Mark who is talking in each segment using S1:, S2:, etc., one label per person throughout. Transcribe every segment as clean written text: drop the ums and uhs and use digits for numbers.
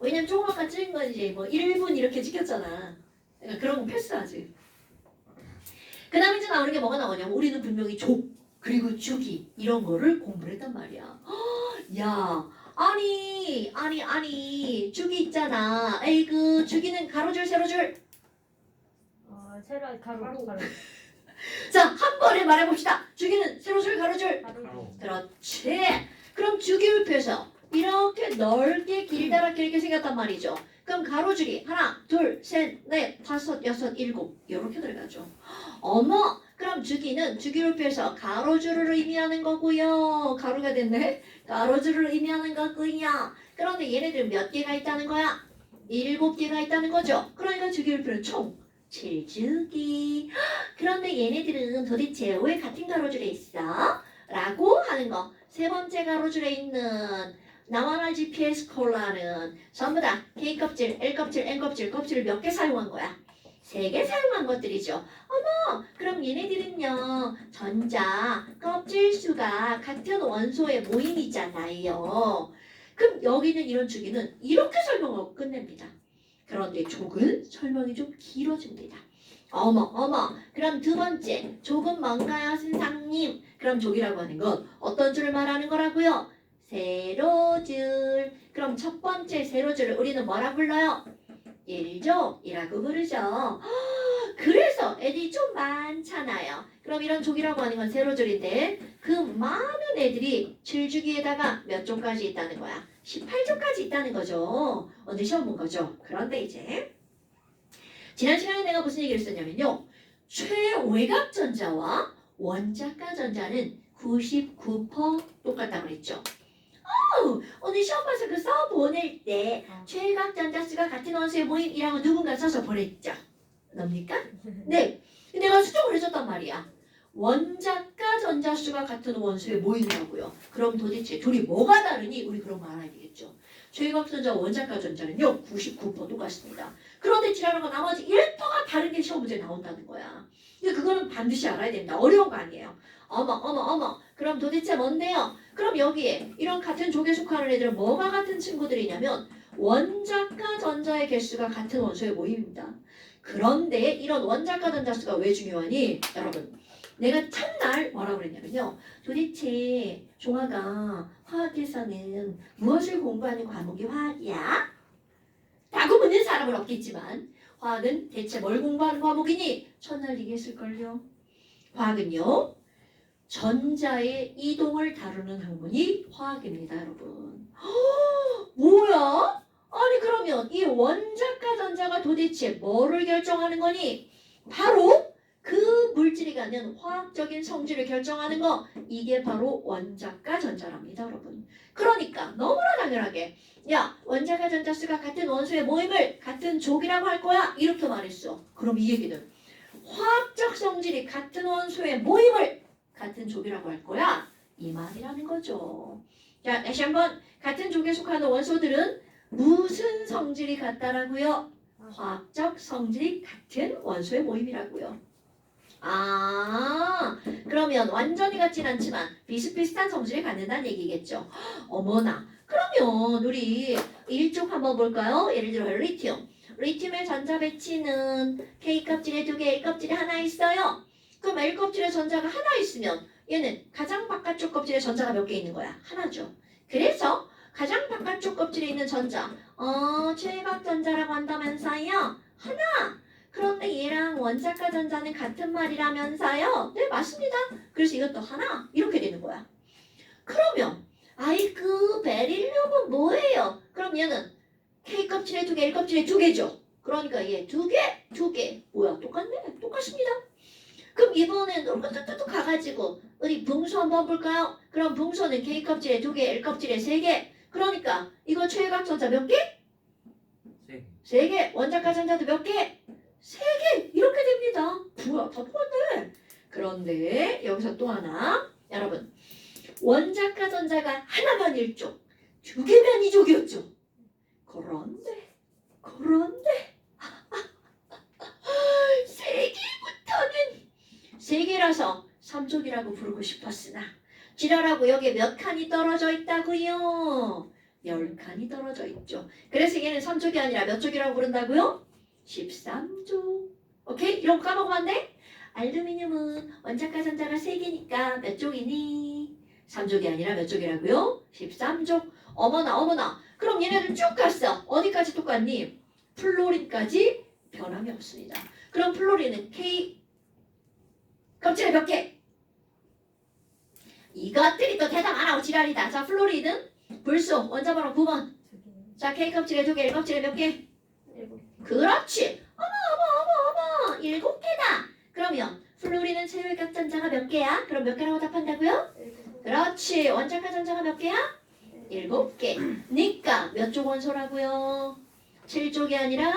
S1: 왜냐면 조금 아까 찍은 건 이제 뭐 1분 이렇게 찍혔잖아. 그러니까 그런 거 패스하지. 그 다음에 이제 나오는 게 뭐가 나오냐면 우리는 분명히 족 그리고 주기 이런 거를 공부를 했단 말이야. 야 아니 주기 있잖아. 에이 그 주기는 가로줄 세로줄.
S2: 세로 가로.
S1: 자 한 번에 말해봅시다. 주기는 세로줄 가로줄.
S2: 가로.
S1: 그렇지. 그럼 주기율표에서 이렇게 넓게 길다랗게 이렇게 생겼단 말이죠. 그럼 가로줄이 하나, 둘, 셋, 넷, 다섯, 여섯, 일곱 이렇게 들어가죠. 어머, 그럼 주기는 주기율표에서 가로줄을 의미하는 거고요. 가로가 됐네. 가로줄을 의미하는 거고요. 그런데 얘네들은 몇 개가 있다는 거야? 7개가 있다는 거죠. 그러니까 주기율표는 총 7주기. 그런데 얘네들은 도대체 왜 같은 가로줄에 있어? 라고 하는 거. 세 번째 가로줄에 있는 나만할 GPS 콜라는 전부 다 K껍질, L껍질, N껍질, 껍질을 몇 개 사용한 거야? 3개 사용한 것들이죠. 어머, 그럼 얘네들은요, 전자, 껍질 수가 같은 원소의 모임이잖아요. 그럼 여기는 이런 주기는 이렇게 설명하고 끝냅니다. 그런데 족은 설명이 좀 길어집니다. 어머, 그럼 두 번째, 족은 뭔가요, 선생님? 그럼 족이라고 하는 건 어떤 줄을 말하는 거라고요? 세로줄. 그럼 첫 번째 세로줄을 우리는 뭐라 불러요? 일족이라고 부르죠. 그래서 애들이 좀 많잖아요. 그럼 이런 족이라고 하는 건 세로줄인데 그 많은 애들이 7주기에다가 몇 족까지 있다는 거야? 18족까지 있다는 거죠. 오늘 시험 본 거죠. 그런데 이제 지난 시간에 내가 무슨 얘기를 했었냐면요. 최외곽 전자와 원자가 전자는 99% 똑같다고 그랬죠. 오늘 시험 봐서 그 써 보낼 때 최외곽 전자수가 같은 원소의 모임이라고 누군가 써서 보냈죠. 뭡니까? 네. 내가 수정을 해줬단 말이야. 원자가 전자수가 같은 원소의 모임이라고요. 그럼 도대체 둘이 뭐가 다르니? 우리 그런 거 알아야 되겠죠. 최외곽 전자와 원자가 전자는요. 99% 똑같습니다. 그런데 지나가고 나머지 1%가 다른 게 시험 문제에 나온다는 거야. 근데 그거는 반드시 알아야 됩니다. 어려운 거 아니에요. 어머. 그럼 도대체 뭔데요? 그럼 여기에 이런 같은 족에 속하는 애들은 뭐가 같은 친구들이냐면 원자과 전자의 개수가 같은 원소의 모임입니다. 그런데 이런 원자과 전자수가 왜 중요하니? 여러분, 내가 첫날 뭐라고 그랬냐면요. 도대체 종아가 화학에서는 무엇을 공부하는 과목이 화학이야? 라고 묻는 사람은 없겠지만 화학은 대체 뭘 공부하는 과목이니? 첫날 얘기했을걸요. 화학은요. 전자의 이동을 다루는 학문이 화학입니다, 여러분. 뭐야? 아니 그러면 이 원자과 전자가 도대체 뭐를 결정하는 거니? 바로 그 물질이 갖는 화학적인 성질을 결정하는 거, 이게 바로 원자과 전자랍니다, 여러분. 그러니까 너무나 당연하게 야, 원자과 전자수가 같은 원소의 모임을 같은 족이라고 할 거야, 이렇게 말했어. 그럼 이 얘기는 화학적 성질이 같은 원소의 모임을 같은 족이라고 할 거야, 이 말이라는 거죠. 자, 다시 한번 같은 족에 속하는 원소들은 무슨 성질이 같다라고요? 화학적 성질이 같은 원소의 모임이라고요. 그러면 완전히 같진 않지만 비슷비슷한 성질을 갖는다는 얘기겠죠. 어머나, 그러면 우리 일족 한번 볼까요? 예를 들어 리튬. 리튬의 전자 배치는 K껍질에 2개, L껍질에 하나 있어요. 그럼 L껍질에 전자가 하나 있으면 얘는 가장 바깥쪽 껍질에 전자가 몇 개 있는 거야? 하나죠. 그래서 가장 바깥쪽 껍질에 있는 전자, 최외곽 전자라고 한다면서요? 하나! 그런데 얘랑 원자과 전자는 같은 말이라면서요? 네, 맞습니다. 그래서 이것도 하나 이렇게 되는 거야. 그러면 아이고 베릴륨은 뭐예요? 그럼 얘는 K껍질에 2개, L껍질에 2개죠. 그러니까 얘 2개. 뭐야, 똑같네. 똑같습니다. 그럼 이번엔 뚝뚝뚝 가가지고 우리 붕소 한번 볼까요? 그럼 붕소는 K껍질에 2개, L껍질에 3개. 그러니까 이거 최외곽 전자 몇 개? 3개. 원자과 전자도 몇 개? 3개. 이렇게 됩니다. 뭐야, 다 똑같네. 그런데 여기서 또 하나. 여러분, 원자과 전자가 하나면 1족, 2개면 2족이었죠. 그런데 3개부터는 3개라서 3족이라고 부르고 싶었으나 지랄하고 여기에 몇 칸이 떨어져 있다고요? 10칸이 떨어져 있죠. 그래서 얘는 3족이 아니라 몇 족이라고 부른다고요? 13족. 오케이? 이런 거 까먹으면 안 돼? 알루미늄은 원자과 전자가 3개니까 몇 족이니? 3족이 아니라 몇 족이라고요? 13족. 어머나 어머나. 그럼 얘네들 쭉 갔어. 어디까지 똑같니? 플로린까지 변함이 없습니다. 그럼 플로린은 K 껍질에 몇 개? 이것들이 또 대답 안 하고 지랄이다. 자, 플로리는 불소 원자번호 9번. 자, K 껍질에 2개, L 껍질에 몇 개?
S2: 7개.
S1: 그렇지. 어머, 7개다. 그러면 플로리는 체외각 전자가 몇 개야? 그럼 몇 개라고 답한다고요? 그렇지. 원자과 전자가 몇 개야? 7개. 니까 몇 족 원소라고요? 7족이 아니라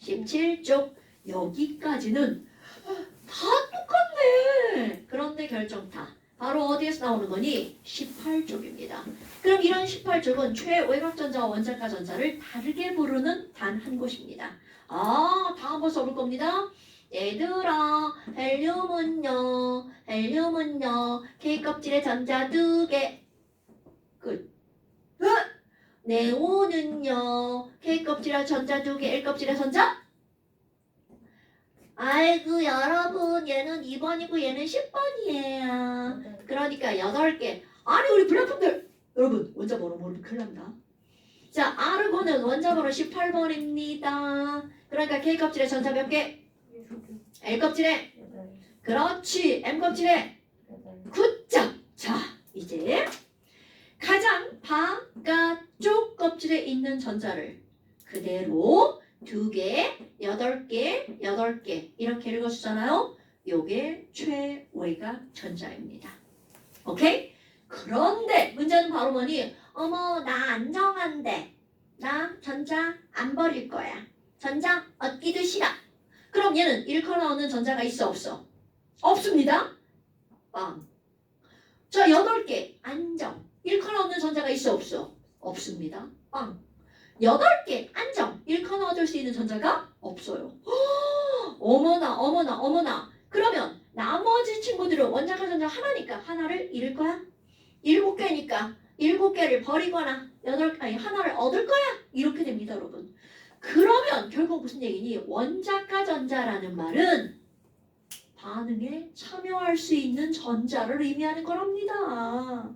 S1: 17족. 여기까지는 다 똑같네. 그런데 결정타. 바로 어디에서 나오는 거니? 18족입니다. 그럼 이런 18족은 최외곽 전자와 원자과 전자를 다르게 부르는 단 한 곳입니다. 아, 다음 번 써볼 겁니다. 얘들아, 헬륨은요, K 껍질에 전자 2개. 끝. 네온은요, K 껍질에 전자 2개, L 껍질에 전자? 아이고 여러분, 얘는 2번이고 얘는 10번이에요. 그러니까 8개. 아니 우리 불량품들 여러분 원자 번호 모르면 큰일 납니다. 자, 아르곤은 원자 번호 18번입니다. 그러니까 K 껍질에 전자 몇 개? L 껍질에? 그렇지. M 껍질에? 9점. 자, 이제 가장 바깥쪽 껍질에 있는 전자를 그대로 2개, 8개, 8개 이렇게 읽어주잖아요. 요게 최외곽 전자입니다. 오케이? 그런데 문제는 바로 뭐니? 어머, 나 안정한데. 나 전자 안 버릴 거야. 전자 얻기도 싫어. 그럼 얘는 잃고 나오는 전자가 있어 없어? 없습니다. 빵. 자, 8개 안정. 잃고 나오는 전자가 있어 없어? 없습니다. 빵. 8개 안정. 잃고 얻을 수 있는 전자가 없어요. 어머나. 그러면 나머지 친구들은 원자과 전자 하나니까 하나를 잃을 거야? 7개니까 7개를 버리거나 하나를 얻을 거야? 이렇게 됩니다, 여러분. 그러면 결국 무슨 얘기니? 원자과 전자라는 말은 반응에 참여할 수 있는 전자를 의미하는 거랍니다.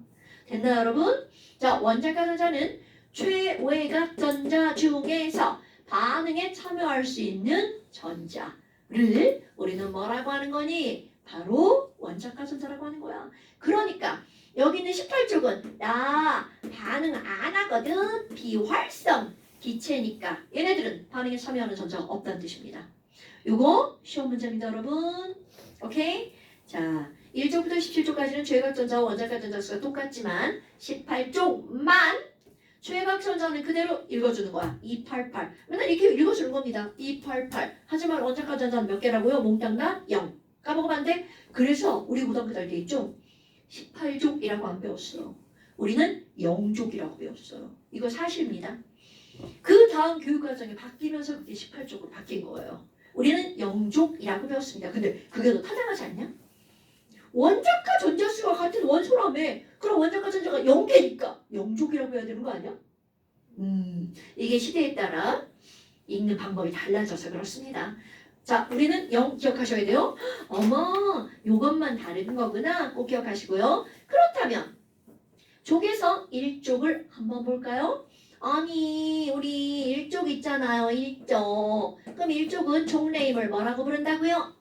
S1: 됐나요, 여러분? 자, 원자과 전자는 최외곽 전자 중에서 반응에 참여할 수 있는 전자를 우리는 뭐라고 하는 거니? 바로 원자과 전자라고 하는 거야. 그러니까 여기 있는 18쪽은 나 반응 안 하거든. 비활성 기체니까 얘네들은 반응에 참여하는 전자가 없다는 뜻입니다. 요거 시험 문제입니다, 여러분. 오케이? 자, 1쪽부터 17쪽까지는 최외곽 전자와 원자과 전자 수가 똑같지만 18쪽만 최외곽 전자는 그대로 읽어주는 거야. 288. 맨날 이렇게 읽어주는 겁니다. 288. 하지만 원자과 전자는 몇 개라고요? 몽땅 다 0. 까먹으면 안 돼? 그래서 우리 고등학교 다닐 때 있죠? 18족이라고 안 배웠어요. 우리는 0족이라고 배웠어요. 이거 사실입니다. 그 다음 교육과정이 바뀌면서 그게 18족으로 바뀐 거예요. 우리는 0족이라고 배웠습니다. 근데 그게 더 타당하지 않냐? 원자과 전자수가 같은 원소라며. 그럼 원자과 전자가 0개니까 0족이라고 해야 되는 거 아니야? 이게 시대에 따라 읽는 방법이 달라져서 그렇습니다. 자, 우리는 0 기억하셔야 돼요. 어머, 요것만 다른 거구나. 꼭 기억하시고요. 그렇다면 족에서 1족을 한번 볼까요? 아니, 우리 1족 있잖아요. 1족. 그럼 1족은 족 네임을 뭐라고 부른다고요?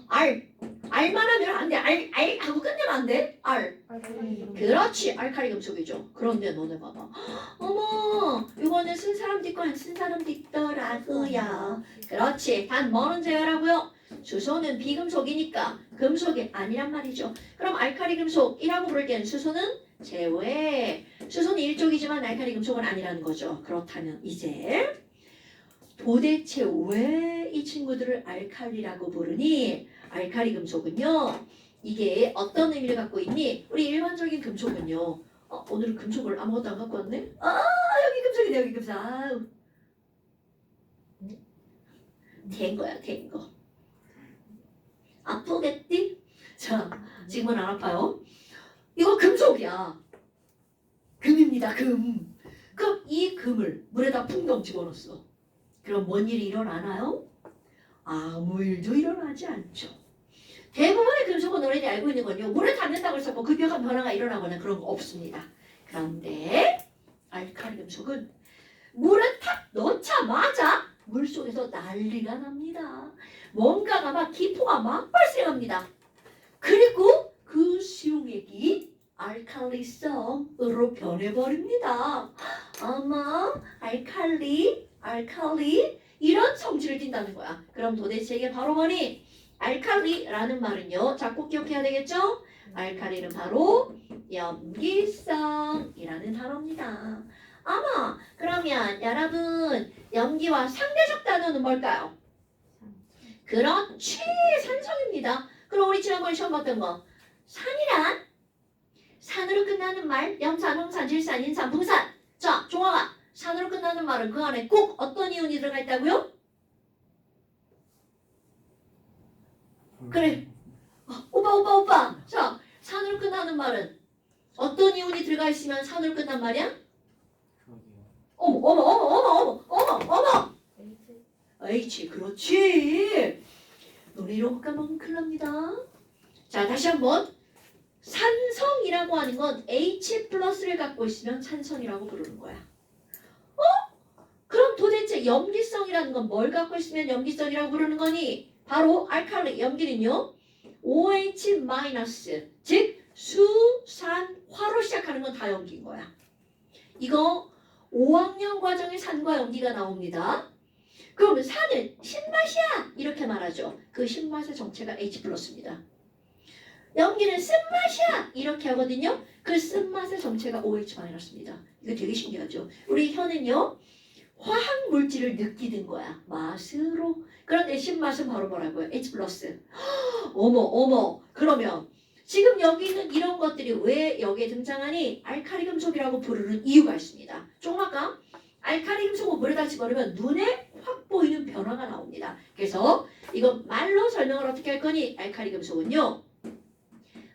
S1: R. R만 하면 안 돼. R 하고 끝내면 안 돼. R. 그렇지. 알칼리 금속이죠. 그런데 너네 봐봐. 어머, 이거는 쓴 사람도 있고 안 쓴 사람도 있더라고요. 그렇지. 단 뭐는 제외라고요? 수소는 비금속이니까 금속이 아니란 말이죠. 그럼 알칼리 금속이라고 부를 때는 수소는 제외. 수소는 1족이지만 알칼리 금속은 아니라는 거죠. 그렇다면 이제 도대체 왜 이 친구들을 알칼리라고 부르니? 알칼리 금속은요. 이게 어떤 의미를 갖고 있니? 우리 일반적인 금속은요. 오늘은 금속을 아무것도 안 갖고 왔네? 여기 금속이네. 여기 금속. 아우. 된 거야. 된 거. 아프겠지? 자, 지금은 안 아파요. 이거 금속이야. 금입니다. 금. 그럼 이 금을 물에다 풍덩 집어넣었어. 그럼 뭔 일이 일어나나요? 아무 일도 일어나지 않죠. 대부분의 금속은 너희들이 알고 있는 건요. 물에 닿는다고 해서 뭐 급격한 변화가 일어나거나 그런 거 없습니다. 그런데 알칼리 금속은 물에 탁 넣자마자 물속에서 난리가 납니다. 뭔가가 막 기포가 막 발생합니다. 그리고 그 수용액이 알칼리성으로 변해버립니다. 아마 알칼리 이런 성질을 띈다는 거야. 그럼 도대체 이게 바로 뭐니? 알칼리라는 말은요. 자, 꼭 기억해야 되겠죠? 알칼리는 바로 염기성이라는 단어입니다. 아마 그러면 여러분 염기와 상대적 단어는 뭘까요? 그렇지, 산성입니다. 그럼 우리 지난번에 처음 봤던 거 산이란 산으로 끝나는 말 염산, 홍산, 질산, 인산, 붕산. 자, 종아가 산으로 끝나는 말은 그 안에 꼭 어떤 이온이 들어가 있다고요? 그래. 오빠. 자, 산으로 끝나는 말은 어떤 이온이 들어가 있으면 산으로 끝난 말이야? 어머. H, 그렇지. 너네 이런 거 까먹으면 큰일 납니다. 자, 다시 한번. 산성이라고 하는 건 H 플러스를 갖고 있으면 산성이라고 부르는 거야. 그럼 도대체 염기성이라는 건 뭘 갖고 있으면 염기성이라고 부르는 거니? 바로 알칼리, 염기는요. OH 마이너스, 즉 수산화로 시작하는 건 다 염기인 거야. 이거 5학년 과정에 산과 염기가 나옵니다. 그럼 산은 신맛이야 이렇게 말하죠. 그 신맛의 정체가 H 플러스입니다. 염기는 쓴맛이야 이렇게 하거든요. 그 쓴맛의 정체가 OH 마이너스입니다. 이거 되게 신기하죠. 우리 혀는요. 화학 물질을 느끼는 거야. 맛으로. 그런데 신맛은 바로 뭐라고요? H 플러스. 어머. 그러면 지금 여기 있는 이런 것들이 왜 여기에 등장하니? 알칼리 금속이라고 부르는 이유가 있습니다. 조금 아까 알칼리 금속을 물에다 집어넣으면 눈에 확 보이는 변화가 나옵니다. 그래서 이거 말로 설명을 어떻게 할 거니? 알칼리 금속은요.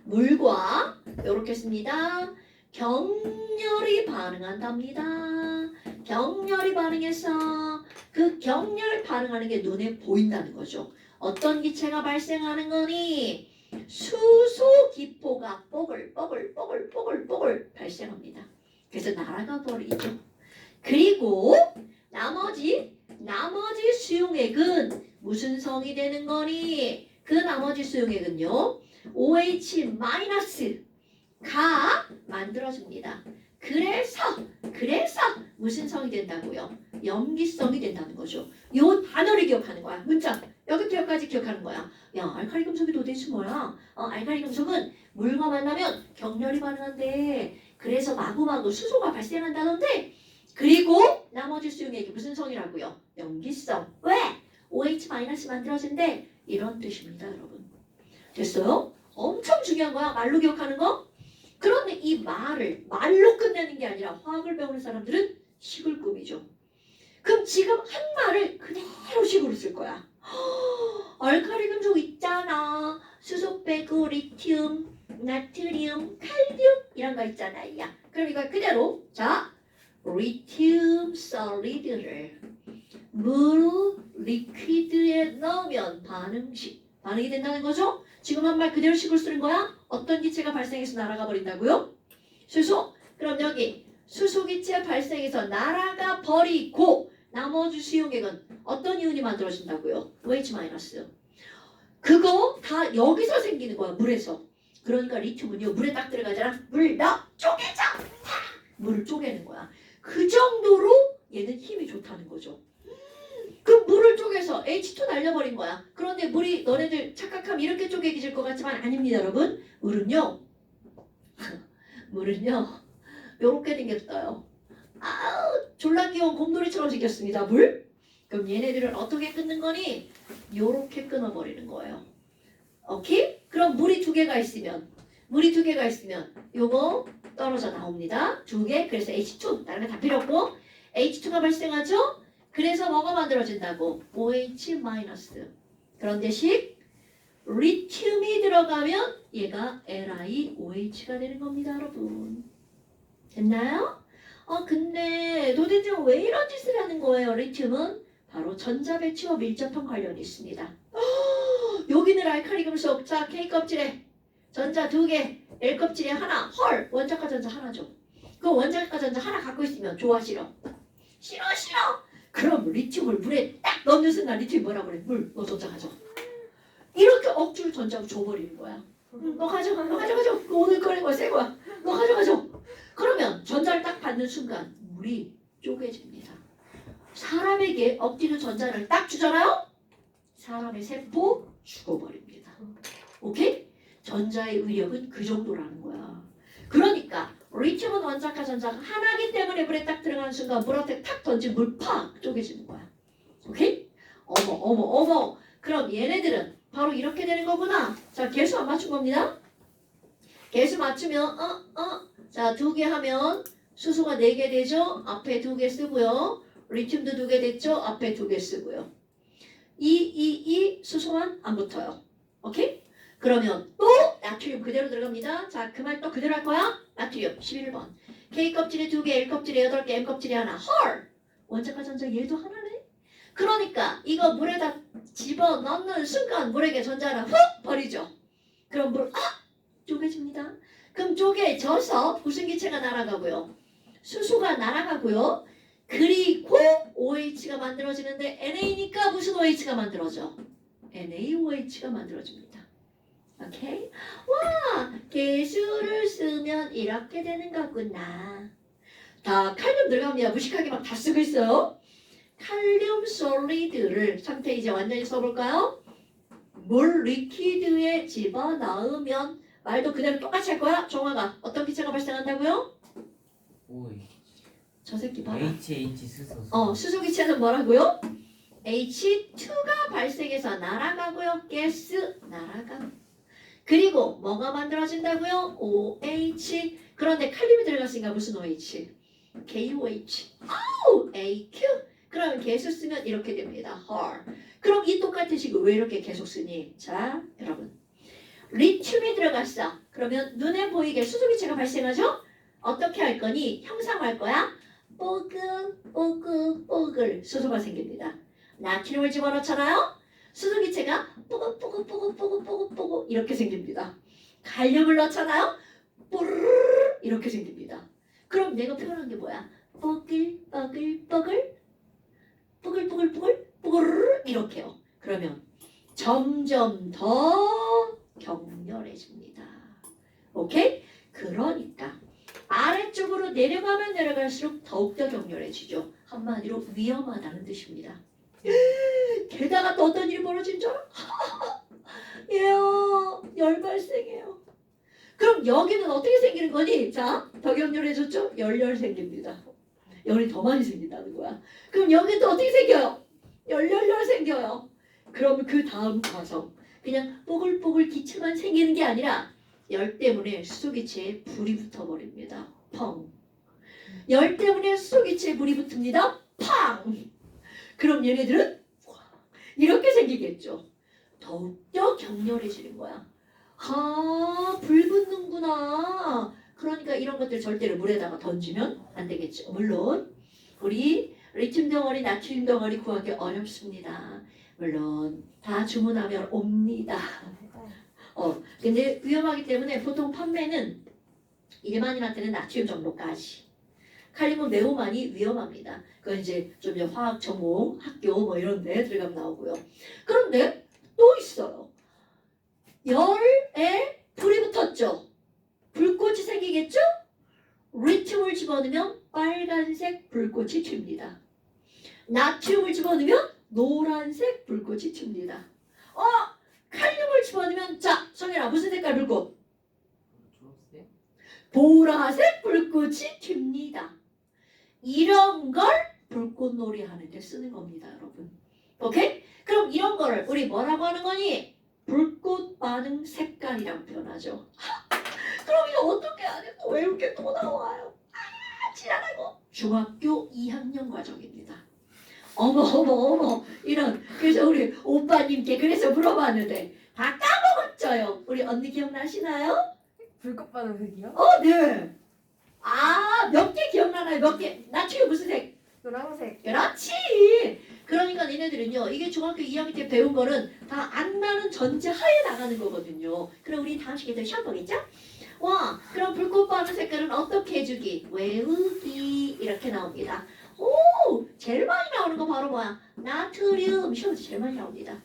S1: 물과 이렇게 씁니다. 격렬히 반응한답니다. 격렬히 반응해서 그 격렬 반응하는 게 눈에 보인다는 거죠. 어떤 기체가 발생하는 거니? 수소 기포가 뽀글 발생합니다. 그래서 날아가 버리죠. 그리고 나머지 수용액은 무슨 성이 되는 거니? 그 나머지 수용액은요. OH 마이너스가 만들어집니다. 그래서 무슨 성이 된다고요? 염기성이 된다는 거죠. 요 단어를 기억하는 거야. 문자 여기부터 여기까지 기억하는 거야. 야, 알칼리 금속이 도대체 뭐야? 알칼리 금속은 물과 만나면 격렬히 반응한대. 그래서 마구마구 수소가 발생한다던데. 그리고 나머지 수용액이 무슨 성이라고요? 염기성. 왜? OH 마이너스 만들어진대. 이런 뜻입니다, 여러분. 됐어요? 엄청 중요한 거야. 말로 기억하는 거. 그런데 이 말로 끝내는 게 아니라 화학을 배우는 사람들은 식을 꾸미죠. 그럼 지금 한 말을 그대로 식으로 쓸 거야. 알칼리 금속 있잖아. 수소 빼고 리튬, 나트륨, 칼륨 이런 거 있잖아. 야. 그럼 이거 그대로 자 리튬 솔리드를 물 리퀴드에 넣으면 반응이 된다는 거죠. 지금 한 말 그대로 식으로 쓰는 거야. 어떤 기체가 발생해서 날아가 버린다고요? 수소. 그럼 여기 수소 기체 발생해서 날아가 버리고 나머지 수용액은 어떤 이온이 만들어진다고요? OH 마이너스. 그거 다 여기서 생기는 거야. 물에서. 그러니까 리튬은요. 물에 딱 들어가잖아. 물 너 쪼개져. 물을 쪼개는 거야. 그 정도로 얘는 힘이 좋다는 거죠. 그 물을 쪼개서 H2 날려버린 거야. 그런데 물이 너네들 착각하면 이렇게 쪼개질 것 같지만 아닙니다, 여러분. 물은요 요렇게 생겼어요. 아우 졸라 귀여운 곰돌이처럼 생겼습니다. 물. 그럼 얘네들을 어떻게 끊는 거니? 요렇게 끊어버리는 거예요. 오케이? 그럼 물이 두 개가 있으면 요거 떨어져 나옵니다. 두 개. 그래서 H2 다른 거 다 필요 없고 H2가 발생하죠? 그래서 뭐가 만들어진다고? OH 마이너스. 그런 대신 리튬이 들어가면 얘가 LiOH가 되는 겁니다, 여러분. 됐나요? 근데 도대체 왜 이런 짓을 하는 거예요? 리튬은 바로 전자 배치와 밀접한 관련이 있습니다. 여기는 알칼리 금속. 자, K 껍질에 전자 2개, L 껍질에 하나. 헐, 원자과 전자 하나죠. 그 원자과 전자 하나 갖고 있으면 좋아 싫어? 싫어. 그럼 리튬을 물에 딱 넣는 순간 리튬이 뭐라 그래? 물, 너 전자 가져. 이렇게 억지로 전자를 줘버리는 거야. 너 가져. 너 오늘 꺼낸 거야, 새 거야. 너 가져. 그러면 전자를 딱 받는 순간 물이 쪼개집니다. 사람에게 억지로 전자를 딱 주잖아요? 사람의 세포 죽어버립니다. 오케이? 전자의 위력은 그 정도라는 거야. 그러니까 리튬은 원자과 전자가 하나기 때문에 물에 딱 들어가는 순간 물한테 탁 던진 물 팍 쪼개지는 거야. 오케이? 어머. 그럼 얘네들은 바로 이렇게 되는 거구나. 자, 개수 안 맞춘 겁니다. 개수 맞추면 자, 2개 하면 수소가 4개 되죠? 앞에 2개 쓰고요. 리튬도 2개 됐죠? 앞에 2개 쓰고요. 2 수소만 안 붙어요. 오케이? 그러면 또 나트륨 그대로 들어갑니다. 자, 그 말 또 그대로 할 거야? 나트륨 11번. K 껍질에 2개, L 껍질에 8개, M 껍질에 하나. 헐! 원자과 전자 얘도 하나네? 그러니까 이거 물에다 집어넣는 순간 물에게 전자를 훅 버리죠. 그럼 물 쪼개집니다. 그럼 쪼개져서 무슨 기체가 날아가고요? 수소가 날아가고요. 그리고 OH가 만들어지는데 NA니까 무슨 OH가 만들어져? NaOH가 만들어집니다. 오케이? 와, 개수를 쓰면 이렇게 되는 거구나. 다 칼륨 들어갑니다. 무식하게 막 다 쓰고 있어요. 칼륨 솔리드를 상태 이제 완전히 써볼까요? 물 리퀴드에 집어넣으면 말도 그대로 똑같이 할 거야. 정화가 어떤 기체가 발생한다고요?
S3: 오이.
S1: 저 새끼 봐라.
S3: HH 수소.
S1: 수소 기체는 뭐라고요? H2가 발생해서 날아가고요. 가스 날아가. 그리고 뭐가 만들어진다고요? OH. 그런데 칼륨이 들어갔으니까 무슨 OH? KOH. AQ. 그러면 계속 쓰면 이렇게 됩니다. 헐. 그럼 이 똑같은 식을 왜 이렇게 계속 쓰니? 자, 여러분. 리튬이 들어갔어. 그러면 눈에 보이게 수소기체가 발생하죠? 어떻게 할 거니? 형상화할 거야? 뽀글 수소가 생깁니다. 나트륨을 집어넣잖아요? 수소기체가 뽀글 이렇게 생깁니다. 칼륨을 넣잖아요? 뽀르르 이렇게 생깁니다. 그럼 내가 표현한 게 뭐야? 뽀글 이렇게요. 그러면 점점 더 격렬해집니다. 오케이? 그러니까 아래쪽으로 내려가면 내려갈수록 더욱더 격렬해지죠. 한마디로 위험하다는 뜻입니다. 게다가 또 어떤 일이 벌어진 줄 알아? 예요. 열 발생해요. 그럼 여기는 어떻게 생기는 거니? 자, 더 격렬해졌죠? 열열 생깁니다. 열이 더 많이 생긴다는 거야. 그럼 여기 또 어떻게 생겨요? 열열열 생겨요. 그럼 그 다음 과정 그냥 뽀글뽀글 기체만 생기는 게 아니라 열 때문에 수소기체에 불이 붙어버립니다. 펑. 열 때문에 수소기체에 불이 붙습니다. 팡. 그럼 얘네들은 이렇게 생기겠죠. 더욱더 격렬해지는 거야. 불 붙는구나. 그러니까 이런 것들 절대로 물에다가 던지면 안 되겠죠. 물론 우리 리튬 덩어리, 나트륨 덩어리 구하기 어렵습니다. 물론 다 주문하면 옵니다. 근데 위험하기 때문에 보통 판매는 일반인한테는 나트륨 정도까지. 칼륨은 매우 많이 위험합니다. 그건 이제 좀 화학 전공 학교 뭐 이런 데 들어가면 나오고요. 그런데 또 있어요. 열에 불이 붙었죠. 불꽃이 생기겠죠? 리튬을 집어넣으면 빨간색 불꽃이 튑니다. 나트륨을 집어넣으면 노란색 불꽃이 튑니다. 칼륨을 집어넣으면 자, 성현아 무슨 색깔 불꽃?
S3: 초록색?
S1: 보라색 불꽃이 튑니다. 이런 걸 불꽃놀이 하는데 쓰는 겁니다, 여러분. 오케이? 그럼 이런 거를 우리 뭐라고 하는 거니? 불꽃 반응 색깔이라고 표현하죠. 그럼 이거 어떻게 해야 돼? 왜 이렇게 또 나와요? 지랄하고. 중학교 2학년 과정입니다. 어머 이런. 그래서 우리 오빠님께 그래서 물어봤는데 다 까먹었죠요. 우리 언니 기억나시나요?
S2: 불꽃 반응색이요?
S1: 네. 몇 개 기억나나요? 몇 개? 나트륨 무슨 색?
S2: 노란색.
S1: 그렇지. 그러니까 니네들은요, 이게 중학교 2학년 때 배운 거는 다 안 나는 전제 하에 나가는 거거든요. 그럼 우리 다음 시간에 시험 보겠죠? 와, 그럼 불꽃 반응 색깔은 어떻게 해주기? 외우기 이렇게 나옵니다. 오, 제일 많이 나오는 거 바로 뭐야? 나트륨. 시험에서 제일 많이 나옵니다.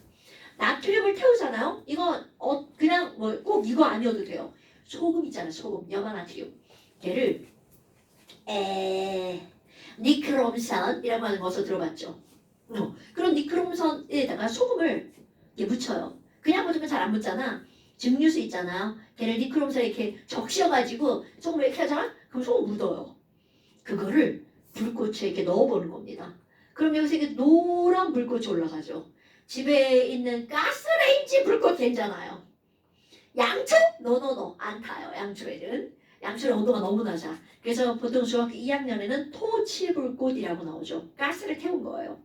S1: 나트륨을 태우잖아요. 이거 그냥 뭐 꼭 이거 아니어도 돼요. 소금 있잖아, 소금, 염화나트륨. 얘를 니크롬산이라고 하는 것을 들어봤죠. 그런 니크롬산에다가 소금을 이렇게 묻혀요. 그냥 묻으면 잘 안 묻잖아. 증류수 있잖아요. 걔를 니크롬산에 이렇게 적셔가지고 소금을 이렇게 하잖아. 그럼 소금 묻어요. 그거를 불꽃에 이렇게 넣어보는 겁니다. 그럼 여기서 이게 노란 불꽃이 올라가죠. 집에 있는 가스레인지 불꽃 괜찮아요. 양초? 노노노 안 타요. 양초에는. 양초의 온도가 너무 낮아. 그래서 보통 중학교 2학년에는 토치불꽃이라고 나오죠. 가스를 태운 거예요.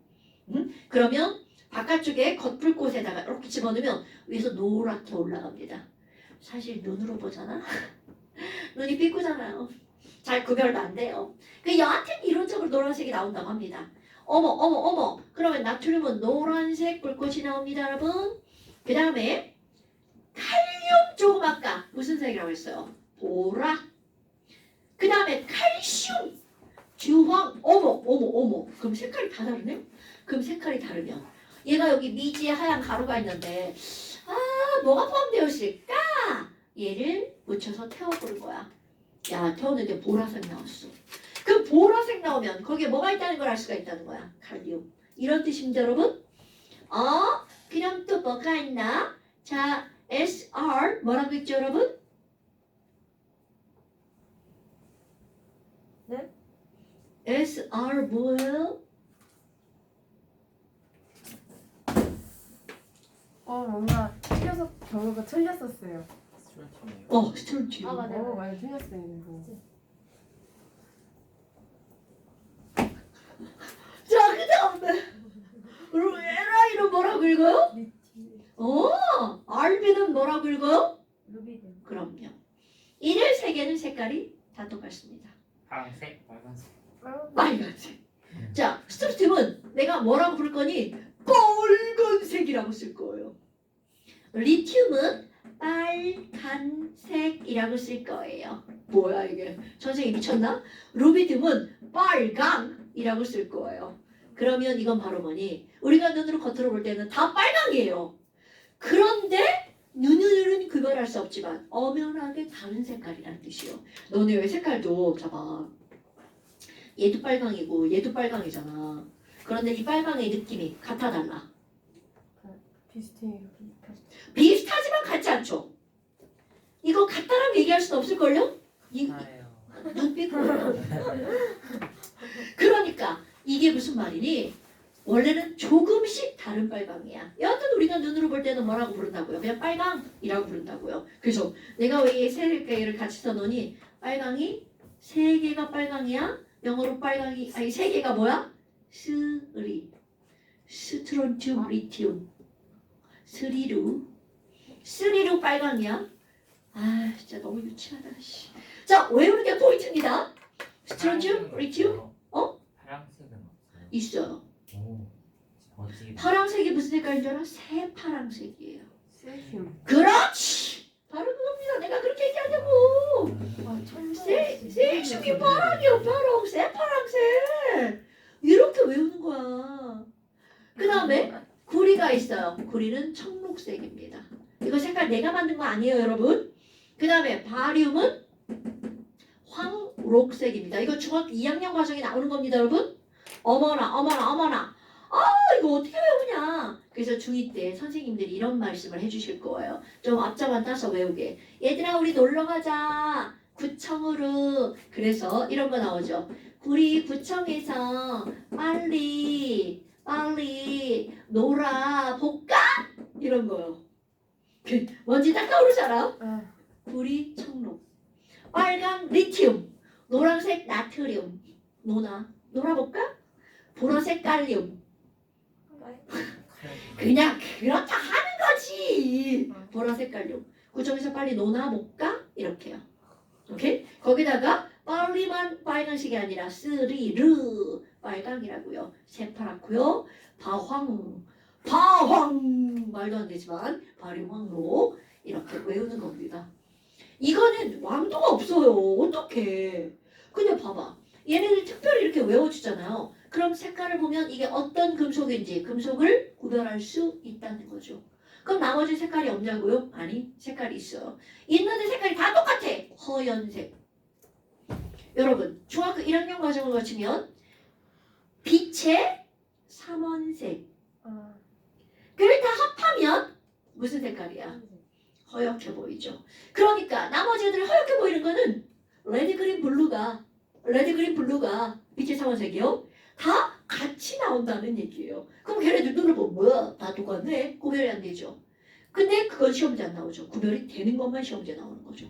S1: 그러면 바깥쪽에 겉불꽃에다가 이렇게 집어넣으면 위에서 노랗게 올라갑니다. 사실 눈으로 보잖아. 눈이 삐꾸잖아요. 잘 구별도 안 돼요. 여하튼 이론적으로 노란색이 나온다고 합니다. 어머. 그러면 나트륨은 노란색 불꽃이 나옵니다, 여러분. 그 다음에 칼륨 조금 아까 무슨 색이라고 했어요? 보라. 그 다음에 칼슘, 주황. 어머. 그럼 색깔이 다 다르네? 그럼 색깔이 다르면 얘가 여기 미지에 하얀 가루가 있는데 뭐가 포함되어 있을까? 얘를 묻혀서 태워보는 거야. 야, 태웠는데 보라색 나왔어. 그럼 보라색 나오면 거기에 뭐가 있다는 걸 알 수가 있다는 거야. 칼륨. 이런 뜻입니다, 여러분. 그럼 또 뭐가 있나? 자, SR 뭐라고 했죠, 여러분?
S2: 네?
S1: SR 뭐예요?
S4: 뭔가 틀려서 경우가 틀렸었어요.
S3: 스트레이트네요.
S1: 스트론튬.
S2: 맞아요.
S4: 많이 틀렸어요. 이거.
S1: 자, 그 다음에 LI는 뭐라고 읽어요? RB는 뭐라고 읽어요?
S2: 루비딘.
S1: 그럼요. 이들 세 개는 색깔이 다 똑같습니다.
S3: 파란색, 빨간색.
S1: 빨간색. 자, 스트론튬은 내가 뭐라고 부를 거니? 빨간색이라고 쓸 거예요. 리튬은 빨간색이라고 쓸 거예요. 뭐야 이게? 선생님 미쳤나? 루비튬은 빨강이라고 쓸 거예요. 그러면 이건 바로 뭐니? 우리가 눈으로 겉으로 볼 때는 다 빨강이에요. 그런데 눈으로는 구별할 수 없지만 엄연하게 다른 색깔이라는 뜻이에요. 너네 왜 색깔도 봐봐. 얘도 빨강이고 얘도 빨강이잖아. 그런데 이 빨강의 느낌이 같아 달라.
S4: 비슷해요.
S1: 비슷하지만 같지 않죠. 이거 같다라고 얘기할 수는 없을걸요?
S3: 나예요.
S1: 눈빛 보여요. 그러니까 이게 무슨 말이니? 원래는 조금씩 다른 빨강이야. 여하튼 우리가 눈으로 볼 때는 뭐라고 부른다고요? 그냥 빨강이라고 부른다고요. 그래서 내가 왜 이 세 개를 같이 써놓으니 빨강이 세 개가 빨강이야? 영어로 빨강이 아니 세 개가 뭐야? 스트론튬, 리튬, 스리루 빨강이야? 진짜 너무 유치하다. 씨. 자, 외우는 게 포인트입니다. 스트론튬, 리튬
S3: 파란색은 없어요.
S1: 있어요.
S3: 오, 어찌?
S1: 파란색이 무슨 색깔인 줄 알아? 새파란색이에요.
S4: 세슘.
S1: 그렇지. 바로 그겁니다. 내가 그렇게 얘기하냐고. 세슘이 파랑이요, 파랑. 새파랑색. 이렇게 외우는 거야. 그 다음에 구리가 있어요. 구리는 청록색입니다. 이거 색깔 내가 만든 거 아니에요, 여러분. 그 다음에 바리움은 황록색입니다. 이거 중학교 2학년 과정에 나오는 겁니다, 여러분. 어머나. 이거 어떻게 외우냐. 그래서 중2 때 선생님들이 이런 말씀을 해주실 거예요. 좀 앞자만 따서 외우게. 얘들아, 우리 놀러 가자. 구청으로. 그래서 이런 거 나오죠. 우리 구청에서 빨리 놀아 볼까? 이런 거요. 뭔지 딱 떠오르잖아. 구리 청록, 빨강 리튬, 노란색 나트륨. 놀아볼까? 보라색 칼륨. 그냥 그렇다 하는 거지. 보라색 칼륨. 구청에서 빨리 놀아볼까? 이렇게요. 오케이? 거기다가 빨리만 빨간색이 아니라 스리르 빨강이라고요. 새파랗고요. 바황 말도 안 되지만 발음왕로 이렇게 외우는 겁니다. 이거는 왕도가 없어요. 어떡해. 근데 봐봐. 얘네들 특별히 이렇게 외워주잖아요. 그럼 색깔을 보면 이게 어떤 금속인지 금속을 구별할 수 있다는 거죠. 그럼 나머지 색깔이 없냐고요? 아니, 색깔이 있어요. 있는데 색깔이 다 똑같아. 허연색. 여러분, 중학교 1학년 과정을 거치면 빛의 삼원색.
S4: 아,
S1: 그걸 다 합하면 무슨 색깔이야? 허옇게 보이죠. 그러니까 나머지 애들 허옇게 보이는 거는 레드, 그린, 블루가 빛의 삼원색이요. 다 같이 나온다는 얘기예요. 그럼 걔네들 눈을 보면 뭐야? 다 똑같네? 구별이 안 되죠. 근데 그건 시험지 안 나오죠. 구별이 되는 것만 시험지에 나오는 거죠.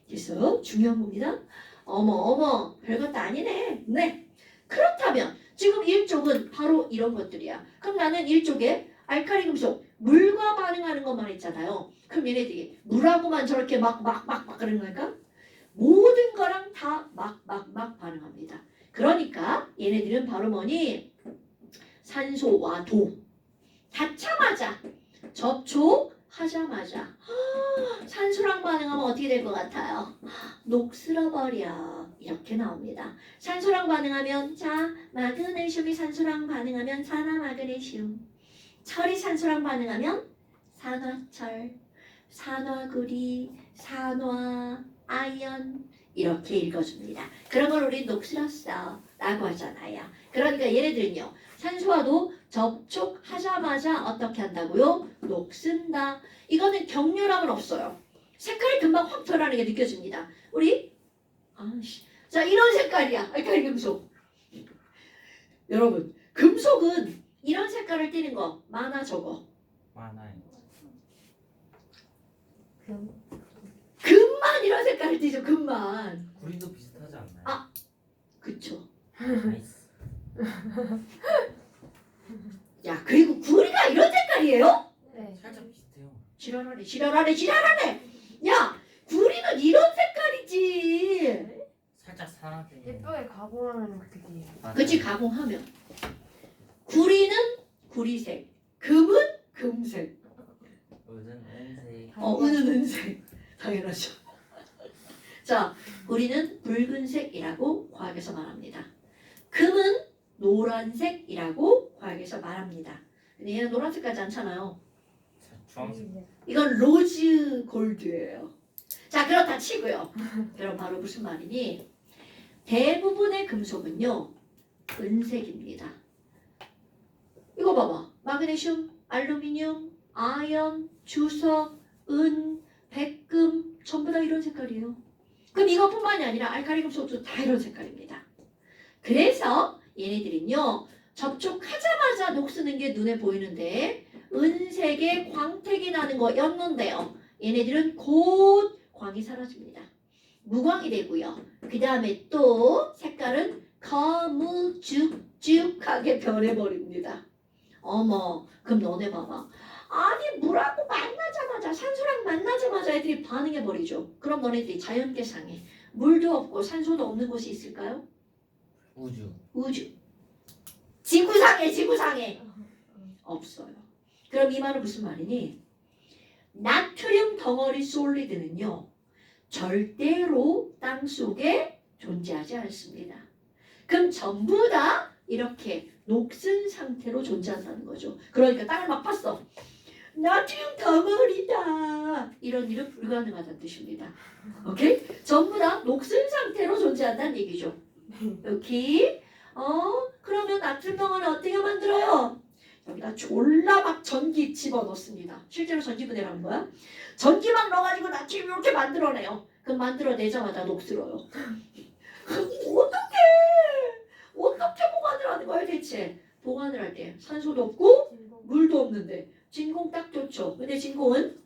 S1: 그래서 중요한 겁니다. 어머 별것도 아니네. 네. 그렇다면 지금 1쪽은 바로 이런 것들이야. 그럼 나는 1쪽에 알칼리 금속 물과 반응하는 것만 있잖아요. 그럼 얘네들이 물하고만 저렇게 막 그러는 걸까? 모든 거랑 다 막 반응합니다. 그러니까 얘네들은 바로 뭐니? 산소와 도 닿자마자 접촉하자마자 산소랑 반응하면 어떻게 될 것 같아요? 녹슬어버려. 이렇게 나옵니다. 산소랑 반응하면 자 마그네슘이 산소랑 반응하면 산화마그네슘, 철이 산소랑 반응하면 산화철, 산화구리, 산화, 아이언 이렇게 읽어줍니다. 그런 걸 우리 녹슬었어 라고 하잖아요. 그러니까 얘네들은요 산소와도 접촉하자마자 어떻게 한다고요? 녹슨다. 이거는 격렬함은 없어요. 색깔이 금방 확 변하는 게 느껴집니다. 우리 자 이런 색깔이야. 알칼리 금속. 여러분 금속은 이런 색깔을 띠는 거 많아 적어?
S3: 많아요.
S1: 금만 이런 색깔을 띠죠. 금만.
S3: 구리도 비슷하지 않나요?
S1: 아. 그쵸.
S3: 나이스.
S1: 야 그리고 구리가 이런 색깔이에요?
S4: 네.
S3: 살짝 비슷해요.
S1: 지랄하네. 야 구리는 이런 색깔이지.
S3: 살짝 산화된.
S4: 예쁘게 가공하면 그게
S3: 맞아요.
S1: 그치 가공하면. 구리는 구리색, 금은 금색,
S3: 요즘 은색.
S1: 은은 은색. 당연하죠. 자, 우리는 붉은색이라고 과학에서 말합니다. 금은 노란색이라고 과학에서 말합니다. 근데 얘는 노란색까지 않잖아요.
S3: 주황색.
S1: 이건 로즈 골드예요. 자, 그렇다 치고요. 그럼 바로 무슨 말이니? 대부분의 금속은요, 은색입니다. 이거 봐봐. 마그네슘, 알루미늄, 아연, 주석, 은, 백금 전부 다 이런 색깔이에요. 그럼 이것뿐만이 아니라 알칼리 금속도 다 이런 색깔입니다. 그래서 얘네들은요 접촉하자마자 녹쓰는 게 눈에 보이는데 은색의 광택이 나는 거였는데요. 얘네들은 곧 광이 사라집니다. 무광이 되고요. 그 다음에 또 색깔은 거무죽죽하게 변해버립니다. 어머, 그럼 너네 봐봐. 아니 물하고 만나자마자 산소랑 만나자마자 애들이 반응해버리죠. 그럼 너네들이 자연계상에 물도 없고 산소도 없는 곳이 있을까요?
S3: 우주.
S1: 지구상에 없어요. 그럼 이 말은 무슨 말이니? 나트륨 덩어리 솔리드는요 절대로 땅속에 존재하지 않습니다. 그럼 전부 다 이렇게 녹슨 상태로 존재한다는 거죠. 그러니까 땅을 막 팠어. 나트륨 덩어리다. 이런 일은 불가능하다는 뜻입니다. 오케이? 전부 다 녹슨 상태로 존재한다는 얘기죠. 오케이? 그러면 나트륨 덩어리 어떻게 만들어요? 여기다 졸라 막 전기 집어넣습니다. 실제로 전지분해라는 거야. 전기 막 넣어가지고 나트륨 이렇게 만들어내요. 그럼 만들어내자마자 녹슬어요. 어떻게 보관을 하는 거야 대체? 보관을 할 때 산소도 없고 물도 없는데 진공 딱 좋죠. 근데 진공은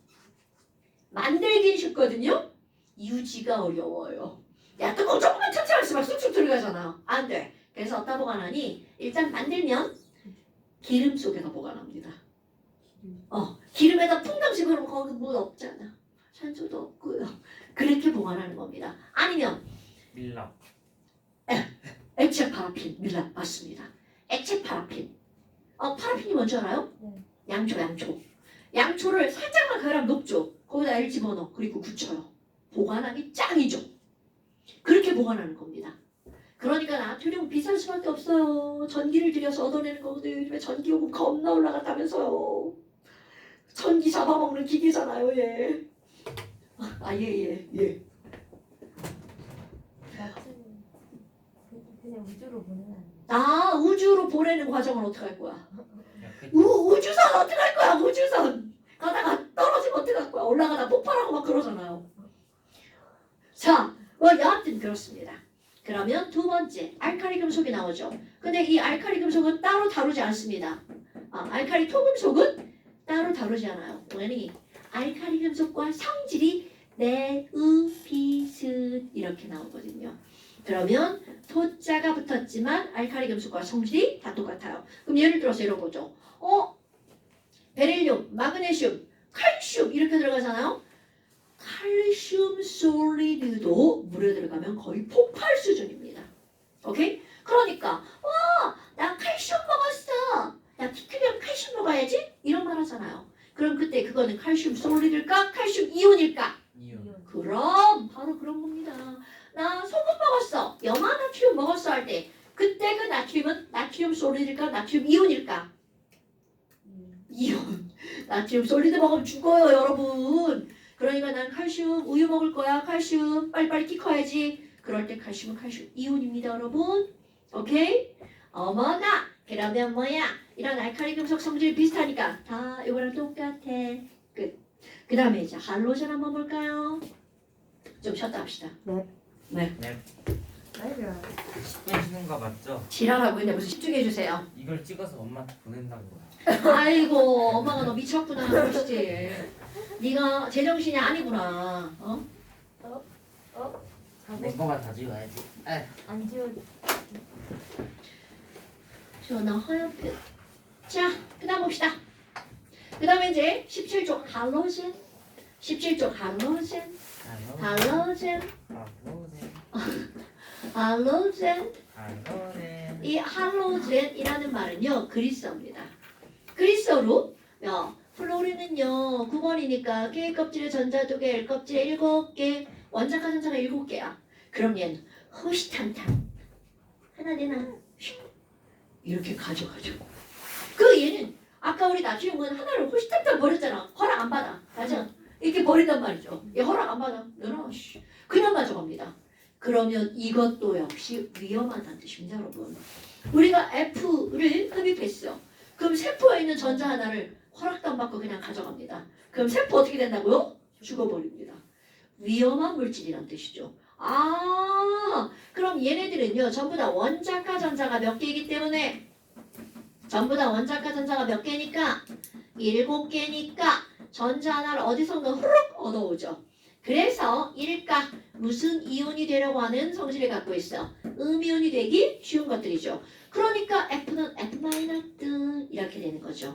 S1: 만들긴 쉽거든요. 유지가 어려워요. 야 뚜껑 조금만 튼튼하게 있으면 쑥쑥 들어가잖아. 안 돼. 그래서 어디다 보관하니? 일단 만들면 기름 속에다 보관합니다. 기름에다 풍덩 집어넣으면 거기 물 없잖아. 산소도 없고요. 그렇게 보관하는 겁니다. 아니면
S3: 밀랍.
S1: 액체 파라핀, 밀랍 맞습니다. 액체 파라핀. 파라핀이 뭔지 알아요?
S2: 네.
S1: 양초를 살짝만 가열하면 녹죠. 거기다 L 집어넣어. 그리고 굳혀요. 보관하기 짱이죠. 그렇게 보관하는 겁니다. 그러니까 나트륨 비쌀 수밖에 없어요. 전기를 들여서 얻어내는 거거든요. 요즘에 전기요금 겁나 올라갔다면서요. 전기 잡아먹는 기계잖아요, 얘. 예.
S2: 나트륨 그냥 우주로 보내면
S1: 우주로 보내는 과정은 어떻게 할 거야?
S3: 야, 그
S1: 우주선 어떻게 할 거야? 우주선 가다가 떨어지면 어떻게 할 거야? 올라가다 폭발하고 막 그러잖아요. 자, 여하튼 그렇습니다. 그러면 두 번째 알칼리 금속이 나오죠. 근데 이 알칼리 금속은 따로 다루지 않습니다. 알칼리 토금속은 따로 다루지 않아요. 왜니 알칼리 금속과 성질이 매우 비슷 이렇게 나오거든요. 그러면 토자가 붙었지만 알칼리 금속과 성질이 다 똑같아요. 그럼 예를 들어서 이런 거죠. 베릴륨, 마그네슘, 칼슘 이렇게 들어가잖아요. 칼슘 솔리드도 물에 들어가면 거의 폭발 수준입니다. 오케이? 그러니까 나 칼슘 먹었어. 야 티크면 칼슘 먹어야지? 이런 말 하잖아요. 그럼 그때 그거는 칼슘 솔리드일까? 칼슘 이온일까?
S3: 이온.
S1: 그럼 바로 그런 겁니다. 나 소금 먹었어. 염화 나트륨 먹었어 할 때 그때 그 나트륨은 나트륨 솔리드일까? 나트륨 이온일까? 이온. 나트륨 솔리드 먹으면 죽어요 여러분. 그러니까 난 칼슘 우유 먹을 거야. 칼슘 빨리빨리 키 커야지. 그럴 때 칼슘은 칼슘 이온입니다 여러분. 오케이? 어머나 그러면 뭐야? 이런 알칼리 금속 성질이 비슷하니까 다 이거랑 똑같아. 끝. 그 다음에 이제 할로젠 한번 볼까요? 좀 쉬었다 합시다.
S3: 네.
S4: 아이고야.
S3: 해주는 거 맞죠?
S1: 지랄하고 있는데 무슨 집중해 주세요.
S3: 이걸 찍어서 엄마한테 보낸다고.
S1: 아이고 엄마가 너 미쳤구나 그러시지. 네가 제정신이 아니구나.
S3: 내 거만 다 지워야지.
S2: 안 지워.
S1: 전화 하얗게. 자, 그 다음 봅시다. 그 다음에 이제 17쪽 할로젠. 17쪽 할로젠. 할로젠. 할로젠. 이 할로젠이라는 말은요 그리스어입니다. 그리스어로 플로린은요 9번이니까 K 껍질에 전자 2개, L 껍질에 7개, 원자가 전자가 7개야. 그럼 얘는 허시탕탕 하나 내나 이렇게 가져가죠. 그 얘는 아까 우리 나트륨은 하나를 허시탕탕 버렸잖아. 허락 안 받아. 맞아? 이렇게 버린단 말이죠. 얘 허락 안 받아. 너나 그냥 가져갑니다. 그러면 이것도 역시 위험하다는 뜻입니다, 여러분. 우리가 F를 흡입했어. 그럼 세포에 있는 전자 하나를 허락도 안 받고 그냥 가져갑니다. 그럼 세포 어떻게 된다고요? 죽어버립니다. 위험한 물질이란 뜻이죠. 그럼 얘네들은요, 전부 다 원자가 전자가 몇 개이기 때문에 전부 다 원자가 전자가 몇 개니까 7개니까 전자 하나를 어디선가 후룩 얻어오죠. 그래서 일가 무슨 이온이 되려고 하는 성질을 갖고 있어. 음이온이 되기 쉬운 것들이죠. 그러니까 F는 F- 이렇게 되는 거죠.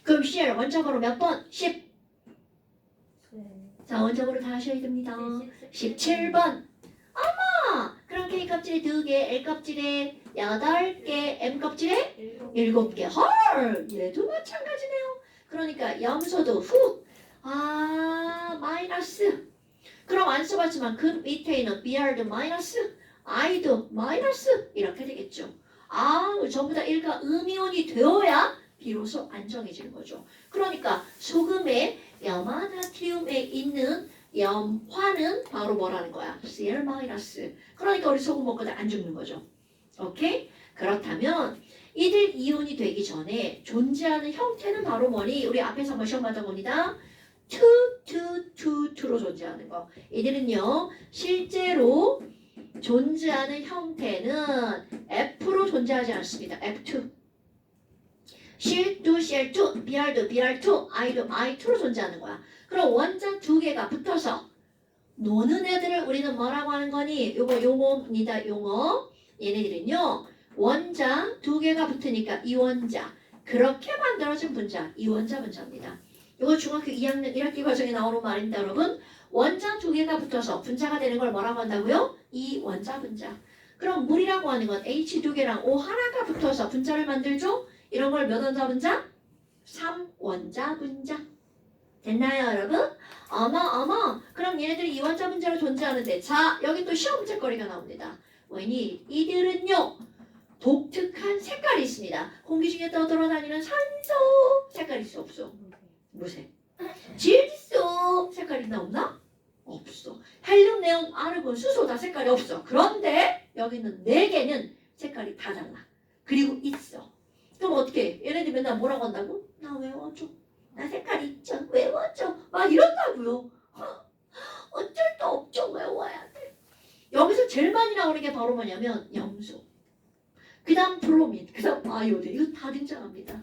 S1: 그럼 Cl 원자번호 몇 번? 10. 자 원자번호 다 하셔야 됩니다. 17번. 그럼 K 껍질에 2개, L 껍질에 8개, M 껍질에 7개. 헐! 얘도 마찬가지네요. 그러니까 염소도 후. 마이너스. 그럼 안 써봤지만 그 밑에 있는 Br도 마이너스, I도 마이너스 이렇게 되겠죠. 전부 다 일가 음이온이 되어야 비로소 안정해지는 거죠. 그러니까 소금에 염화나트륨에 있는 염화는 바로 뭐라는 거야? Cl 마이너스. 그러니까 우리 소금 먹고 안 죽는 거죠. 오케이? 그렇다면 이들 이온이 되기 전에 존재하는 형태는 바로 뭐니? 우리 앞에서 한번 시험 받아봅니다. 2로 존재하는 거. 이들은요 실제로 존재하는 형태는 F로 존재하지 않습니다. F2 Cl2, Cl2, Br2, Br2, I2, I2로 존재하는 거야. 그럼 원자 2개가 붙어서 노는 애들을 우리는 뭐라고 하는 거니? 요거 용어입니다. 용어. 얘네들은요 원자 2개가 붙으니까 이원자. 그렇게 만들어진 분자 이원자 분자입니다. 이거 중학교 2학년 1학기 과정에 나오는 말입니다, 여러분. 원자 2개가 붙어서 분자가 되는 걸 뭐라고 한다고요? 이원자 분자. 그럼 물이라고 하는 건 H 두 개랑 O 하나가 붙어서 분자를 만들죠? 이런 걸 몇 원자 분자? 3원자 분자. 됐나요, 여러분? 어머. 그럼 얘네들이 2원자 분자로 존재하는데, 자, 여기 또 시험 문제거리가 나옵니다. 왜니? 이들은요, 독특한 색깔이 있습니다. 공기 중에 떠돌아다니는 산소 색깔 있어 없어? 무색. 질소 색깔 있나 없나? 없어. 헬륨, 네온, 아르곤, 수소 다 색깔이 없어. 그런데 여기는 4개는 색깔이 다 달라. 그리고 있어. 그럼 어떻게? 얘네들 맨날 뭐라고 한다고? 나 외워줘. 나 색깔 있죠. 외워줘. 막 이런다고요. 어쩔 수 없죠. 외워야 돼. 여기서 제일 많이 나오는 게 바로 뭐냐면 염소. 그 다음 브로민. 그 다음 아이오딘. 이거 다 등장합니다.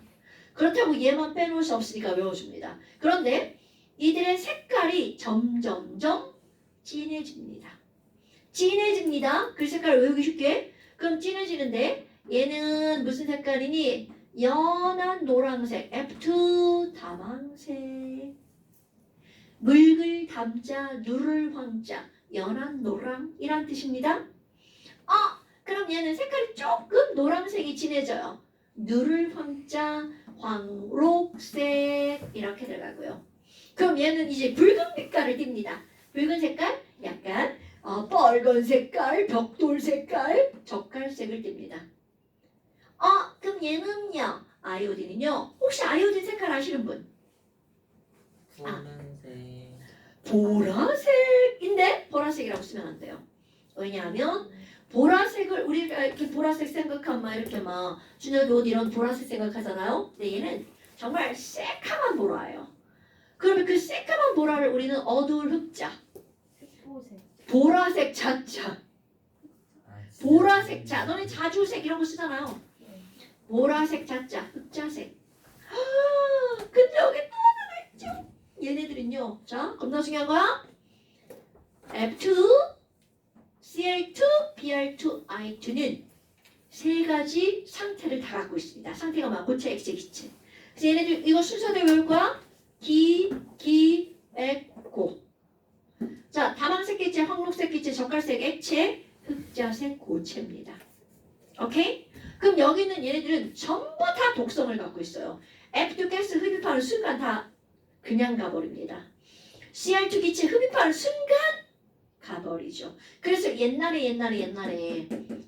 S1: 그렇다고 얘만 빼놓을 수 없으니까 외워줍니다. 그런데 이들의 색깔이 점점점 진해집니다. 진해집니다. 그 색깔 외우기 쉽게. 그럼 진해지는데 얘는 무슨 색깔이니? 연한 노란색, F2 다망색. 묽을 담자, 누를 황자, 연한 노랑이란 뜻입니다. 그럼 얘는 색깔이 조금 노란색이 진해져요. 누를 황자, 황록색 이렇게 들어가고요. 그럼 얘는 이제 붉은 빛깔을 띱니다. 붉은 색깔 약간 빨간 색깔, 벽돌 색깔, 젓갈색을 띱니다. 그럼 얘는요. 아이오딘은요. 혹시 아이오딘 색깔 아시는 분?
S3: 푸른색.
S1: 보라색인데 보라색이라고 쓰면 안 돼요. 왜냐하면 보라색을 우리가 이렇게 보라색 생각하면 막 이렇게 막 준혁이 옷 이런 보라색 생각하잖아요. 근데 얘는 정말 새카만 보라예요. 그러면 그 새까만 보라를 우리는 어두울 흑자,
S2: 색보색.
S1: 보라색 자자, 보라색 자. 너네 자주색 이런 거 쓰잖아요. 보라색 자자, 흑자색. 근데 여기 또 하나가 있죠. 얘네들은요. 자, 겁나 중요한 거야. F2, Cl2, Br2, I2는 세 가지 상태를 다 갖고 있습니다. 상태가 막 고체, 액체, 기체. 그래서 얘네들 이거 순서대로 외울 거야. 기, 액, 고. 자, 다망색 기체, 황록색 기체, 젓갈색 액체, 흑자색 고체입니다. 오케이? 그럼 여기는 얘네들은 전부 다 독성을 갖고 있어요. F2 가스 흡입하는 순간 다 그냥 가버립니다. Cr2 기체 흡입하는 순간 가버리죠. 그래서 옛날에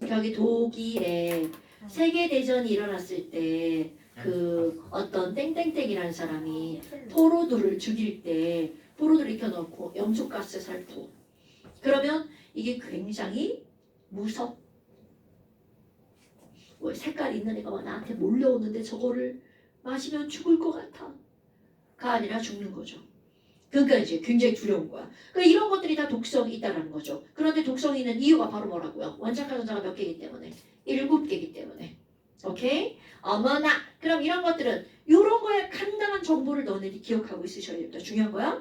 S1: 저기 독일에 세계대전이 일어났을 때 그 어떤 땡땡땡이라는 사람이 포로들을 죽일 때 포로들을 익혀놓고 염소가스 살포. 그러면 이게 굉장히 무섭. 왜 색깔 있는 애가 막 나한테 몰려오는데 저거를 마시면 죽을 것 같아. 가 아니라 죽는 거죠. 그러니까 이제 굉장히 두려운 거야. 그러니까 이런 것들이 다 독성이 있다는 거죠. 그런데 독성이 있는 이유가 바로 뭐라고요? 원자과 전자가 몇 개이기 때문에? 7개이기 때문에. 오케이? 어머나! 그럼 이런 것들은 이런 거에 간단한 정보를 너네들이 기억하고 있으셔야 됩니다. 중요한 거야.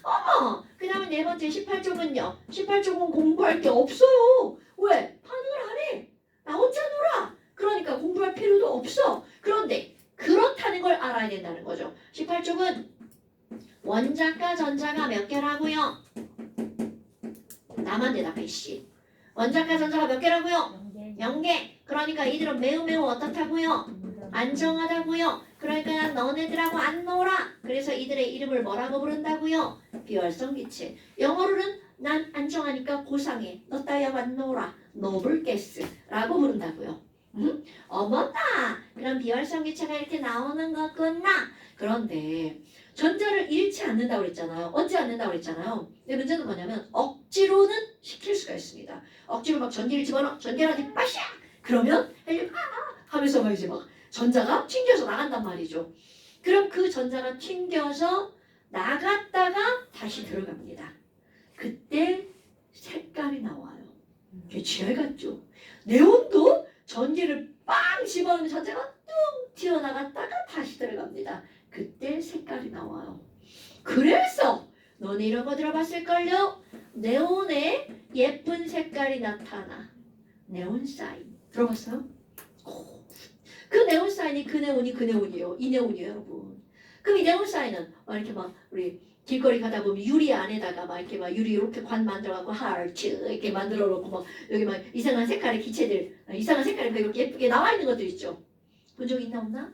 S1: 어머! 그 다음에 네 번째 18쪽은요. 18쪽은 공부할 게 없어요. 왜? 반응을 안 해. 나 혼자 놀아. 그러니까 공부할 필요도 없어. 그런데 그렇다는 걸 알아야 된다는 거죠. 18쪽은 원자과 전자가 몇 개라고요? 나만 대답해 씨. 원자과 전자가 몇 개라고요? 0개. 그러니까 이들은 매우 어떻다고요? 안정하다고요. 그러니까 너네들하고 안 놀아. 그래서 이들의 이름을 뭐라고 부른다고요? 비활성 기체. 영어로는 난 안정하니까 고상해. 너 따위하고 안 놀아. 노블 가스라고 부른다고요. 어머나. 그럼 비활성 기체가 이렇게 나오는 거구나. 그런데 전자를 잃지 않는다고 그랬잖아요. 얻지 않는다고 그랬잖아요. 근데 문제는 뭐냐면 억지로는 시킬 수가 있습니다. 억지로 막 전기를 집어넣어. 전기라도 빠샤! 그러면 헬륨 하면서 막 이제 막 전자가 튕겨서 나간단 말이죠. 그럼 그 전자가 튕겨서 나갔다가 다시 들어갑니다. 그때 색깔이 나와요. 이게 지알 같죠? 네온도 전기를 빵 집어넣으면 전자가 뚱 튀어나갔다가 다시 들어갑니다. 그때 색깔이 나와요. 그래서 너네 이런 거 들어봤을걸요? 네온에 예쁜 색깔이 나타나. 네온 사인. 들어봤어요? 그 네온 사인이 그 네온이에요. 이 네온이에요, 여러분. 그럼 이 네온 사인은 이렇게 막 우리 길거리 가다 보면 유리 안에다가 막 이렇게 막 유리 이렇게 관 만들어갖고 하트 이렇게 만들어 놓고 막 여기 막 이상한 색깔의 기체들 이상한 색깔의 이렇게 예쁘게 나와 있는 것들 있죠. 본 적 있나 없나?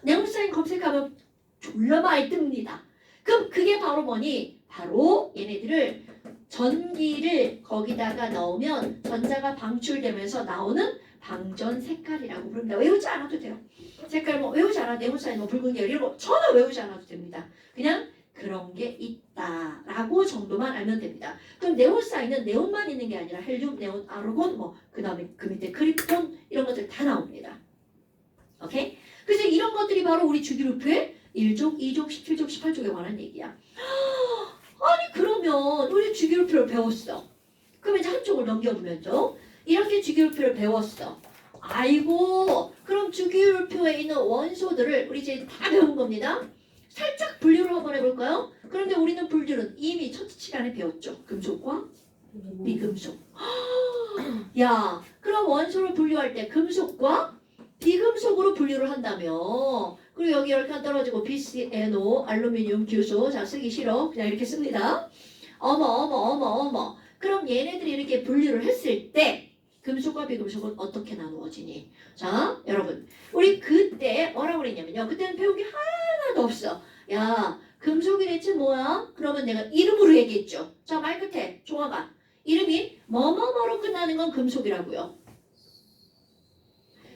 S1: 네온사인 검색하면 졸라 많이 뜹니다. 그럼 그게 바로 뭐니? 바로 얘네들을 전기를 거기다가 넣으면 전자가 방출되면서 나오는 방전 색깔이라고 부릅니다. 외우지 않아도 돼요. 색깔 뭐 외우지 않아도 네온사인 뭐 붉은 계열 이런 거 전혀 외우지 않아도 됩니다. 그냥 그런 게 있다라고 정도만 알면 됩니다. 그럼 네온사인은 네온만 있는 게 아니라 헬륨, 네온, 아르곤 뭐 그다음에 그 밑에 크립톤 이런 것들 다 나옵니다. 오케이? 그래서 이런 것들이 바로 우리 주기율표의 1족, 2족, 17족, 18족에 관한 얘기야. 아니 그러면 우리 주기율표를 배웠어. 그럼 이제 한쪽을 넘겨보면서 이렇게 주기율표를 배웠어. 아이고 그럼 주기율표에 있는 원소들을 우리 이제 다 배운 겁니다. 살짝 분류를 한번 해볼까요? 그런데 우리는 분류는 이미 첫 시간에 배웠죠. 금속과 비금속. 야 그럼 원소를 분류할 때 금속과 비금속으로 분류를 한다면 그리고 여기 이렇게 떨어지고 BCNO, 알루미늄, 규소 자 쓰기 싫어 그냥 이렇게 씁니다. 어머 그럼 얘네들이 이렇게 분류를 했을 때 금속과 비금속은 어떻게 나누어지니? 자 여러분 우리 그때 뭐라고 그랬냐면요 그때는 배운 게 하나도 없어. 야 금속이 대체 뭐야? 그러면 내가 이름으로 얘기했죠. 자 말 끝에 종아가 이름이 뭐뭐뭐로 끝나는 건 금속이라고요.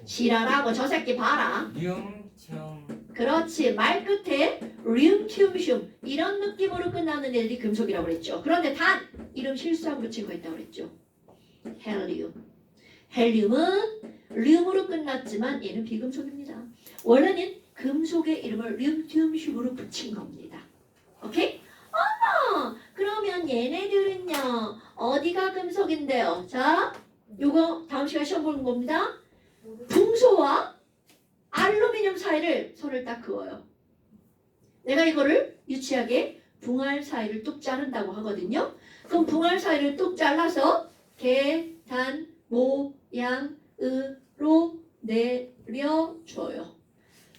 S1: 지랄하고 저 새끼 봐라.
S3: 륨티움.
S1: 그렇지. 말 끝에 륨티움슘 이런 느낌으로 끝나는 애들이 금속이라고 그랬죠. 그런데 단 이름 실수하고 붙인 거 있다고 그랬죠. 헬륨. 헬륨은 륨으로 끝났지만 얘는 비금속입니다. 원래는 금속의 이름을 륨티움슘으로 붙인 겁니다. 오케이? 그러면 얘네들은요 어디가 금속인데요? 자 요거 다음 시간 시험 보는 겁니다. 붕소와 알루미늄 사이를 손을 딱 그어요. 내가 이거를 유치하게 붕알 사이를 뚝 자른다고 하거든요. 그럼 붕알 사이를 뚝 잘라서 계단 모양으로 내려줘요.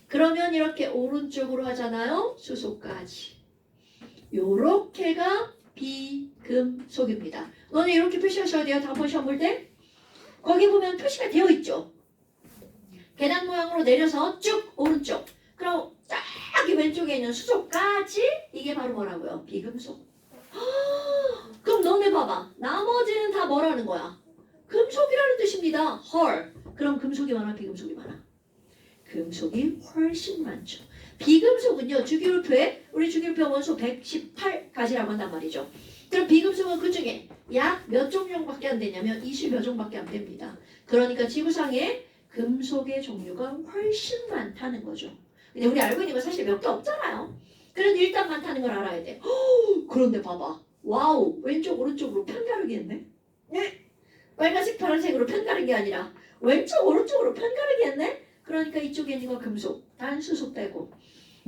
S1: 그러면 이렇게 오른쪽으로 하잖아요. 수소까지. 요렇게가 비금속입니다. 너는 이렇게 표시하셔야 돼요. 다음번 시험 볼 때. 거기 보면 표시가 되어 있죠. 계단 모양으로 내려서 쭉 오른쪽. 그럼 저기 왼쪽에 있는 수소까지 이게 바로 뭐라고요? 비금속. 그럼 너네 봐봐. 나머지는 다 뭐라는 거야? 금속이라는 뜻입니다. 헐. 그럼 금속이 많아? 비금속이 많아? 금속이 훨씬 많죠. 비금속은요. 주기율표에 우리 주기율표 원소 118가지라고 한단 말이죠. 그럼 비금속은 그 중에 약 몇 종류밖에 안 되냐면 20여 종밖에 안 됩니다. 그러니까 지구상에 금속의 종류가 훨씬 많다는 거죠. 근데 우리 알고 있는 거 사실 몇 개 없잖아요. 그런데 일단 많다는 걸 알아야 돼. 그런데 봐봐. 와우. 왼쪽 오른쪽으로 편가르기 했네. 네. 빨간색 파란색으로 편가른 게 아니라 왼쪽 오른쪽으로 편가르기 했네. 그러니까 이쪽에 있는 건 금속. 단수소 빼고.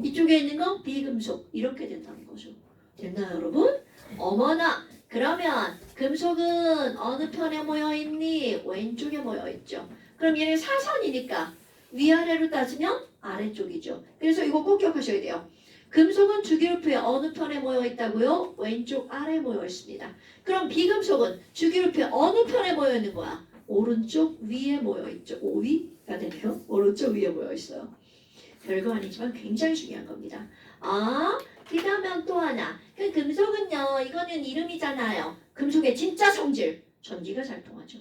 S1: 이쪽에 있는 건 비금속. 이렇게 된다는 거죠. 됐나요 여러분? 어머나. 그러면 금속은 어느 편에 모여있니? 왼쪽에 모여있죠. 그럼 얘는 사선이니까 위아래로 따지면 아래쪽이죠. 그래서 이거 꼭 기억하셔야 돼요. 금속은 주기율표에 어느 편에 모여있다고요? 왼쪽 아래에 모여있습니다. 그럼 비금속은 주기율표에 어느 편에 모여있는 거야? 오른쪽 위에 모여있죠. 5위가 되네요. 오른쪽 위에 모여있어요. 별거 아니지만 굉장히 중요한 겁니다. 그다음에 또 하나. 그 금속은요. 이거는 이름이잖아요. 금속의 진짜 성질. 전기가 잘 통하죠.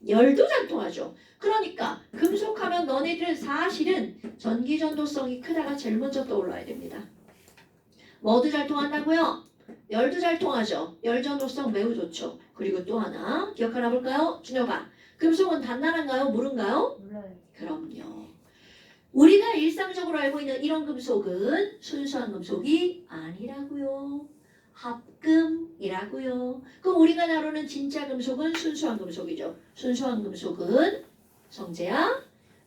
S1: 열도 잘 통하죠. 그러니까 금속하면 너네들은 사실은 전기 전도성이 크다가 제일 먼저 떠올라야 됩니다. 뭐도 잘 통한다고요? 열도 잘 통하죠. 열 전도성 매우 좋죠. 그리고 또 하나 기억하나 볼까요? 준혁아. 금속은 단단한가요? 무른가요?
S2: 몰라요.
S1: 그럼요. 우리가 일상적으로 알고 있는 이런 금속은 순수한 금속이 아니라고요. 합금이라고요. 그럼 우리가 다루는 진짜 금속은 순수한 금속이죠. 순수한 금속은 성재야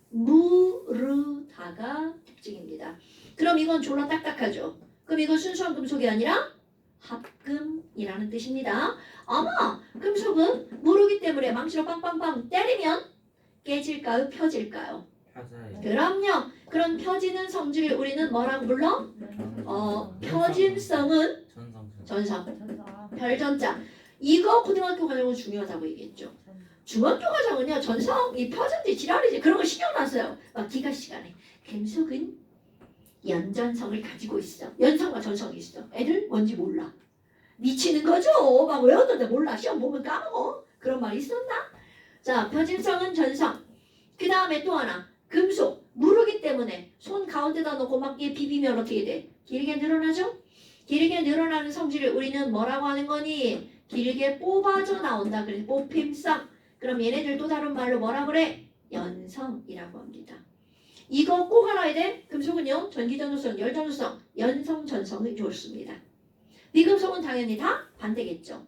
S1: 무르다가 특징입니다. 그럼 이건 졸라 딱딱하죠. 그럼 이건 순수한 금속이 아니라 합금이라는 뜻입니다. 아마 금속은 무르기 때문에 망치로 빵빵빵 때리면 깨질까요? 펴질까요?
S3: 맞아요.
S1: 그럼요. 그런 펴지는 성질을 우리는 뭐라고 불러? 표준성은
S3: 전성.
S1: 전성.
S2: 전자.
S1: 별전자. 이거 고등학교 과정은 중요하다고 얘기했죠. 중학교 과정은요 전성 이 표준지 지랄이지 그런 거 신경 안 써요. 막 기가 시간에 금속은 연전성을 가지고 있어. 연성과 전성이 있어. 애들 뭔지 몰라. 미치는 거죠. 막 외웠는데 몰라. 시험 보면 까먹어. 그런 말 있었나? 자, 표준성은 전성. 그 다음에 또 하나. 금속. 무르기 때문에 손 가운데다 놓고 막 얘 비비면 어떻게 돼? 길게 늘어나죠? 길게 늘어나는 성질을 우리는 뭐라고 하는 거니? 길게 뽑아져 나온다. 그래서 뽑힘성. 그럼 얘네들 또 다른 말로 뭐라 그래? 연성이라고 합니다. 이거 꼭 알아야 돼. 금속은요. 전기전도성, 열전도성, 연성, 전성이 좋습니다. 비금속은 당연히 다 반대겠죠.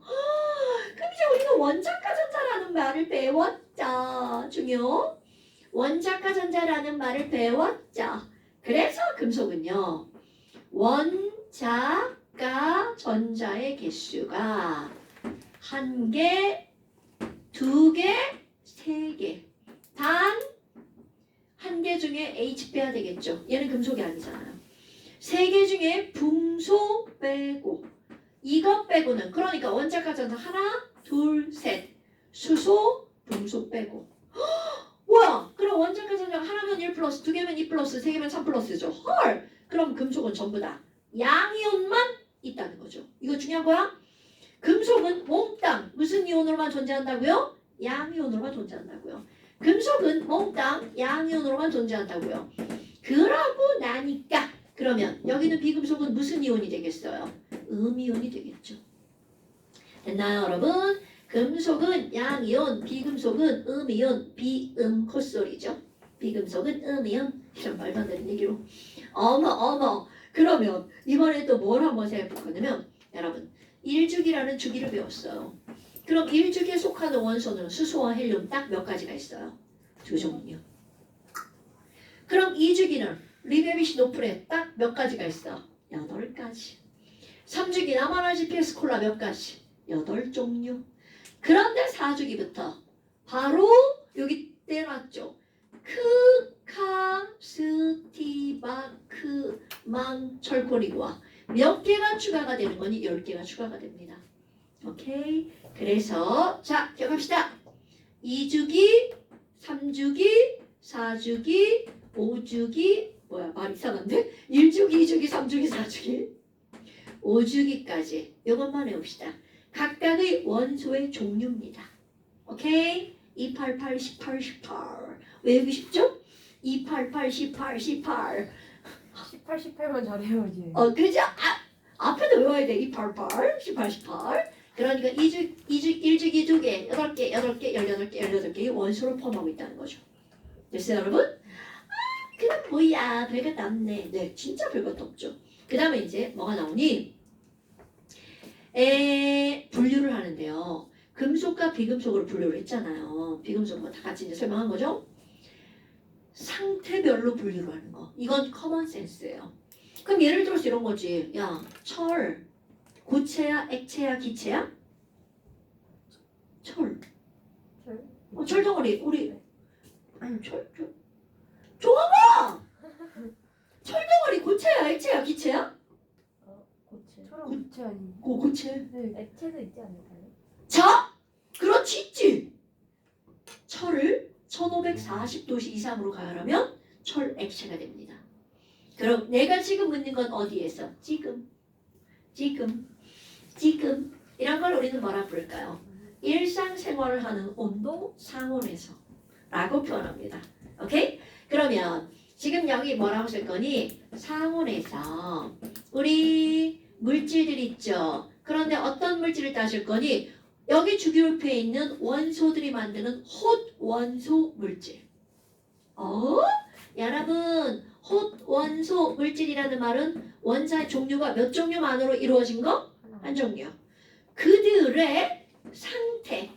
S1: 그럼 이제 우리가 원자과 전자라는 말을 배웠죠. 중요. 원자과 전자라는 말을 배웠죠. 그래서 금속은요. 원자과 전자의 개수가 1개, 2개, 3개. 단 1개 중에 H 빼야 되겠죠. 얘는 금속이 아니잖아요. 3개 중에 붕소 빼고 이것 빼고는 그러니까 원자과 전자 하나, 둘, 셋. 수소, 붕소 빼고. 뭐야? 그럼 원자과 전자 하나면 1 플러스, 2개면 2 플러스, 3개면 3 플러스죠. 헐! 그럼 금속은 전부 다 양이온만 있다는 거죠. 이거 중요한 거야? 금속은 몽땅 무슨 이온으로만 존재한다고요? 양이온으로만 존재한다고요. 금속은 몽땅 양이온으로만 존재한다고요. 그러고 나니까 그러면 여기는 비금속은 무슨 이온이 되겠어요? 음이온이 되겠죠. 됐나요 여러분? 금속은 양이온, 비금속은 음이온, 비음 콧소리죠. 비금속은 음이온. 이런 말도 안 되는 얘기로. 어머. 그러면 이번에 또 뭘 한번 생각해 볼 거냐면 여러분 1주기라는 주기를 배웠어요. 그럼 1주기에 속하는 원소는 수소와 헬륨 딱 몇 가지가 있어요? 2종류. 그럼 2주기는 리베비시 노프레 딱 몇 가지가 있어? 8가지. 3주기 나마나 GPS 콜라 몇 가지? 8종류. 그런데 4주기부터 바로 여기 떼놨죠. 크카스티바크망철코리고와 몇 개가 추가가 되는 거니? 10개가 추가가 됩니다. 오케이. 그래서 자 기억합시다. 2주기, 3주기, 4주기, 5주기 뭐야 말 이상한데? 1주기, 2주기, 3주기, 4주기 5주기까지 이것만 외웁시다. 각각의 원소의 종류입니다. 오케이? 288, 18, 18 외우기 쉽죠? 288, 18, 18
S4: 18, 18만 잘해야지.
S1: 그죠? 앞에도 외워야 돼. 288, 18, 18 그러니까 1주기 2개, 8개, 8개, 18개, 18개의 원소를 포함하고 있다는 거죠. 됐어요 여러분? 그럼 뭐야 별것도 없네. 네 진짜 별것도 없죠. 그 다음에 이제 뭐가 나오니? 분류를 하는데요. 금속과 비금속으로 분류를 했잖아요. 비금속은 다 같이 이제 설명한 거죠. 상태별로 분류를 하는 거. 이건 커먼 센스예요. 그럼 예를 들어서 이런 거지. 야, 철. 고체야, 액체야, 기체야? 철. 철 덩어리. 우리 철. 종아봐. 철 덩어리 고체야, 액체야, 기체야?
S2: 고체.
S4: 저랑 고체 아니.
S1: 고체.
S4: 네.
S2: 액체도 있지 않을까요?
S1: 자, 그렇지 있지. 철을 1540도씨 이상으로 가열하면 철 액체가 됩니다. 그럼 내가 지금 묻는 건 어디에서? 지금 이런 걸 우리는 뭐라 부를까요? 일상생활을 하는 온도 상온에서 라고 표현합니다. 오케이? 그러면 지금 여기 뭐라고 쓸 거니? 상온에서 우리 물질들 있죠. 그런데 어떤 물질을 따질 거니? 여기 주기율표에 있는 원소들이 만드는 톳 원소 물질. 여러분 톳 원소 물질이라는 말은 원자의 종류가 몇 종류만으로 이루어진 거? 한 종류. 그들의 상태를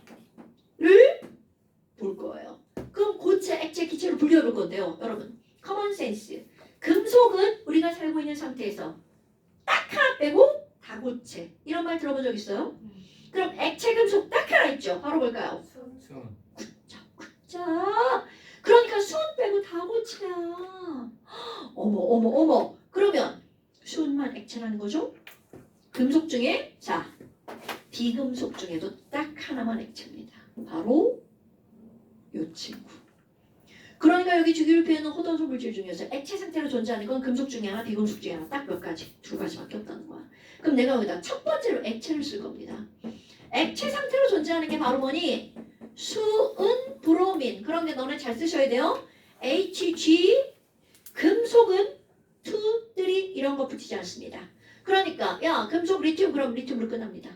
S1: 볼 거예요. 그럼 고체, 액체, 기체로 분류해 볼 건데요. 여러분 커먼 센스. 금속은 우리가 살고 있는 상태에서 딱 하나 빼고 다고체. 이런 말 들어본 적 있어요? 그럼 액체 금속 딱 하나 있죠. 바로 뭘까요?
S3: 수은.
S1: 자, 그러니까 수은 빼고 다고체야. 어머. 그러면 수은만 액체라는 거죠. 금속 중에 자 비금속 중에도 딱 하나만 액체입니다. 바로 요 친구. 그러니까 여기 주기율표에는 호전소 물질 중에서 액체 상태로 존재하는 건 금속 중에 하나, 비금속 중에 하나, 딱 몇 가지, 두 가지밖에 없다는 거야. 그럼 내가 여기다 첫 번째로 액체를 쓸 겁니다. 액체 상태로 존재하는 게 바로 뭐니? 수은, 브로민. 그런 게 너네 잘 쓰셔야 돼요. HG, 금속은 2, 3 이런 거 붙이지 않습니다. 그러니까 야 금속 리튬 그럼 리튬으로 끝납니다.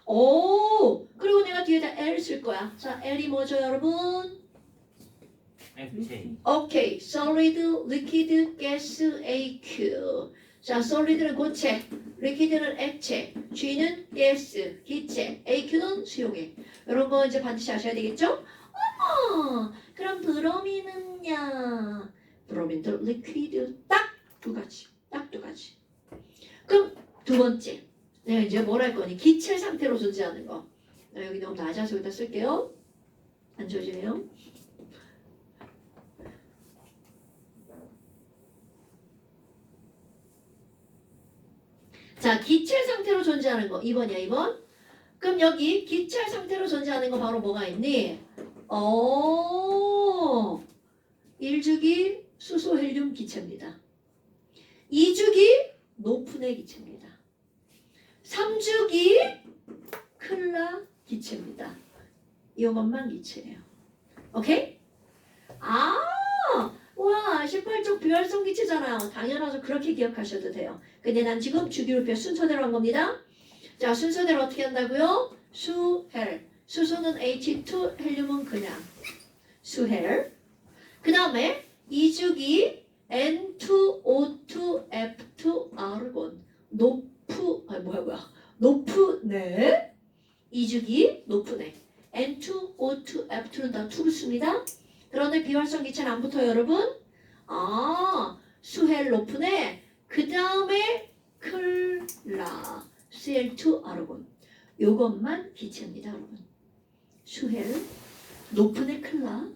S1: 오 그리고 내가 뒤에다 L 쓸 거야. 자 L이 뭐죠 여러분?
S3: 액체.
S1: 오케이 solid, liquid, gas, AQ. 자 solid는 고체, liquid는 액체, G는 gas, 기체, AQ는 수용액. 이런 거 이제 반드시 아셔야 되겠죠? 어머 그럼 브로민은요? 브로민도 liquid 딱 두 가지. 딱 두 가지. 그럼 두 번째 내가 이제 뭘 할 거니? 기체 상태로 존재하는 거. 여기 너무 낮아서 여기다 쓸게요. 안 지워지네요. 자 기체 상태로 존재하는 거 2번이야 2번. 그럼 여기 기체 상태로 존재하는 거 바로 뭐가 있니? 1주기 수소 헬륨 기체입니다. 2주기 노프네 기체입니다. 3주기 클라 기체입니다. 이것만 기체예요. 오케이? 와 18쪽 비활성 기체잖아요. 당연하죠. 그렇게 기억하셔도 돼요. 근데 난 지금 주기율표 순서대로 한 겁니다. 자 순서대로 어떻게 한다고요? 수헬. 수소는 H2, 헬륨은 그냥 수헬. 그 다음에 2주기 N2O2 F2 아르곤 노프네 2주기 노프네 N2O2 F2는 다 투르스입니다. 그런데 비활성 기체는 안 붙어요 여러분. 수헬 노프네 그 다음에 클라 Cl2 아르곤 요것만 기체입니다 여러분. 수헬 노프네 클라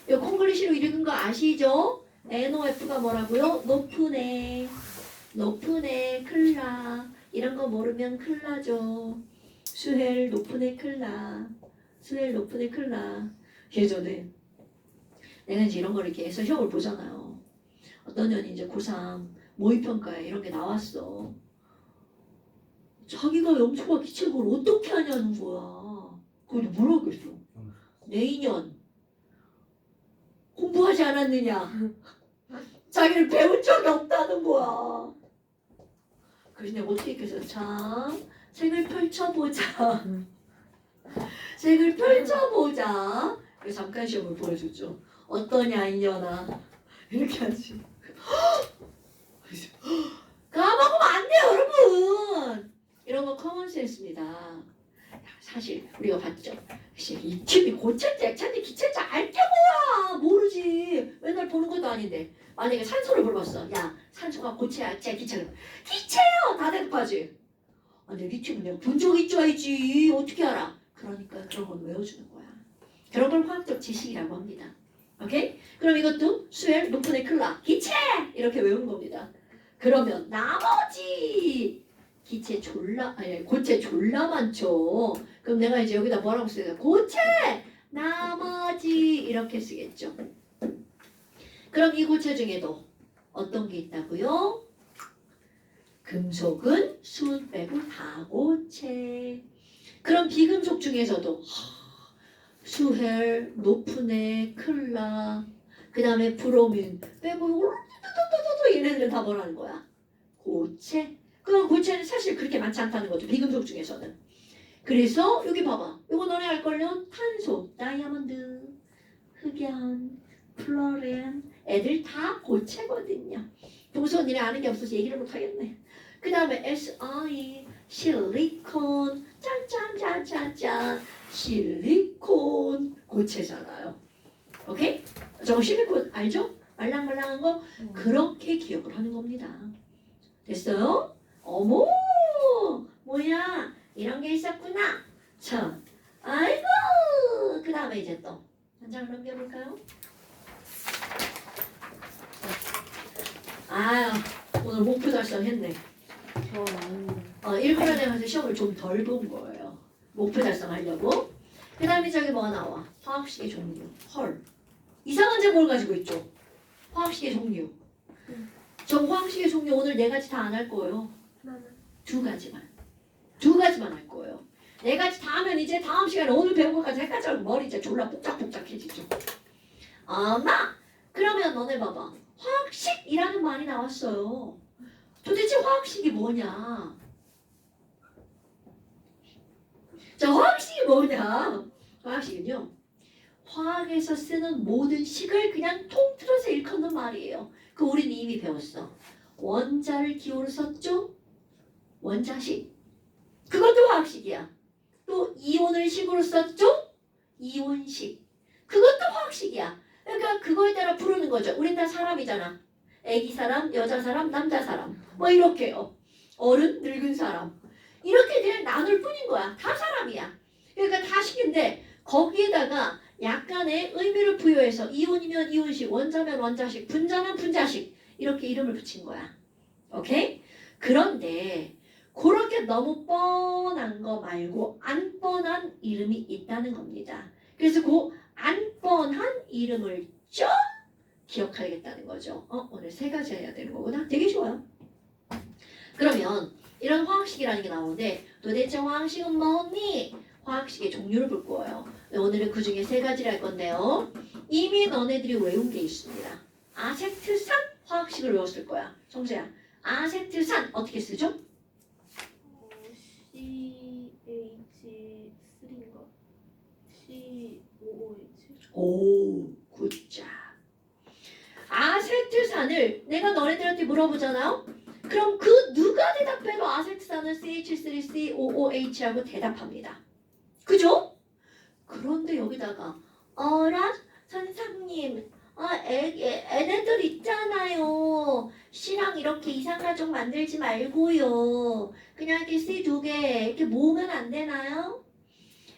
S1: 요 콩글리시로 읽은 거 아시죠? NOF가 뭐라고요? 노프네 클라 이런 거 모르면 큰일 나죠. 수헬 노프네 클라 예전에 내가 이제 이런 걸 이렇게 해서 시험을 보잖아요. 어떤 년이 이제 고3 모의평가에 이런 게 나왔어. 자기가 염소가 기체를 어떻게 하냐는 거야. 그걸 뭐라고 그랬어? 내년 공부하지 않았느냐? 자기를 배운 적이 없다는 거야. 그래서 내가 어떻게 했겠어? 자, 책을 펼쳐보자. 그래서 잠깐 시험을 보여줬죠. 어떠냐 이년아. 이렇게 하지. 까먹으면 안 돼요 여러분. 이런 거 커먼센스입니다. 사실 우리가 봤죠. 이 팀이 고체인지 액체인지 기체인지 알게 뭐야. 모르지. 맨날 보는 것도 아닌데. 만약에 산소를 물어봤어. 야 산소가 고체야 액체야 기체야. 기체요. 다 대답하지. 근데 리튬은 내가 본 적 있어야지. 어떻게 알아? 그러니까 그런 건 외워주는 거야. 그런 걸 화학적 지식이라고 합니다. 오케이? 그럼 이것도 수헬 노프네 클라 기체 이렇게 외우는 겁니다. 그러면 나머지 고체 졸라 많죠. 그럼 내가 이제 여기다 뭐라고 쓰냐? 고체 나머지 이렇게 쓰겠죠. 그럼 이 고체 중에도 어떤 게 있다고요? 금속은 수 빼고 다 고체. 그럼 비금속 중에서도 수헬, 노프네, 클라, 그 다음에 브로민 빼고 얘네들은 다 뭐라는 거야? 고체. 그럼 고체는 사실 그렇게 많지 않다는 거죠. 비금속 중에서는. 그래서 여기 봐봐. 이거 너네 알걸요? 탄소, 다이아몬드, 흑연, 플로렌 애들 다 고체거든요. 동서 니네 아는 게 없어서 얘기를 못하겠네. 그 다음에 SI, 실리콘, 짠짠짠짠짠 실리콘 고체잖아요. 오케이? 저거 실리콘 알죠? 말랑말랑한 거 그렇게 기억을 하는 겁니다. 됐어요? 어머 뭐야 이런 게 있었구나. 참 아이고 그 다음에 이제 또 한 장 넘겨볼까요? 아, 오늘 목표 달성했네.
S4: 저 아닙니다.
S1: 일본에 가서 시험을 좀 덜 본 거예요. 목표 달성하려고. 그 다음에 저기 뭐가 나와? 화학식의 종류. 헐. 이상한 제목을 가지고 있죠. 화학식의 종류. 저 화학식의 종류 오늘 4가지 다 안 할 거예요.
S4: 하나는
S1: 2가지만. 2가지만 할 거예요. 4가지 다 하면 이제 다음 시간에 오늘 배운 것까지 헷갈려서 머리 이제 졸라 복작복작해지죠. 엄마! 그러면 너네 봐봐. 화학식이라는 말이 나왔어요. 도대체 화학식이 뭐냐? 자, 화학식이 뭐냐? 화학식은요. 화학에서 쓰는 모든 식을 그냥 통틀어서 일컫는 말이에요. 그 우리는 이미 배웠어. 원자를 기호로 썼죠? 원자식. 그것도 화학식이야. 또 이온을 식으로 썼죠? 이온식. 그것도 화학식이야. 그러니까 그거에 따라 부르는 거죠. 우린 다 사람이잖아. 애기 사람, 여자 사람, 남자 사람. 뭐 이렇게요. 어른, 늙은 사람. 이렇게 그냥 나눌 뿐인 거야. 다 사람이야. 그러니까 다 식인데 거기에다가 약간의 의미를 부여해서 이온이면 이온식, 원자면 원자식, 분자면 분자식 이렇게 이름을 붙인 거야. 오케이? 그런데 그렇게 너무 뻔한 거 말고 안 뻔한 이름이 있다는 겁니다. 그래서 그 안 뻔한 이름을 쭉 기억하겠다는 거죠. 오늘 3가지 해야 되는 거구나. 되게 좋아요. 그러면 이런 화학식이라는 게 나오는데 도대체 화학식은 뭐니? 화학식의 종류를 볼 거예요. 오늘은 그 중에 3가지를 할 건데요. 이미 너네들이 외운 게 있습니다. 아세트산 화학식을 외웠을 거야. 정수야. 아세트산 어떻게 쓰죠?
S2: CH3인가? COOH.
S1: 오, 굿자. 아세트산을 내가 너네들한테 물어보잖아요. 그럼 그 누가 대답해도 아세트산은 CH3COOH라고 대답합니다. 그죠? 그런데 여기다가 어라 선생님 애네들 있잖아요. C랑 이렇게 이상가족 만들지 말고요. 그냥 이렇게 C 2개 이렇게 모으면 안 되나요?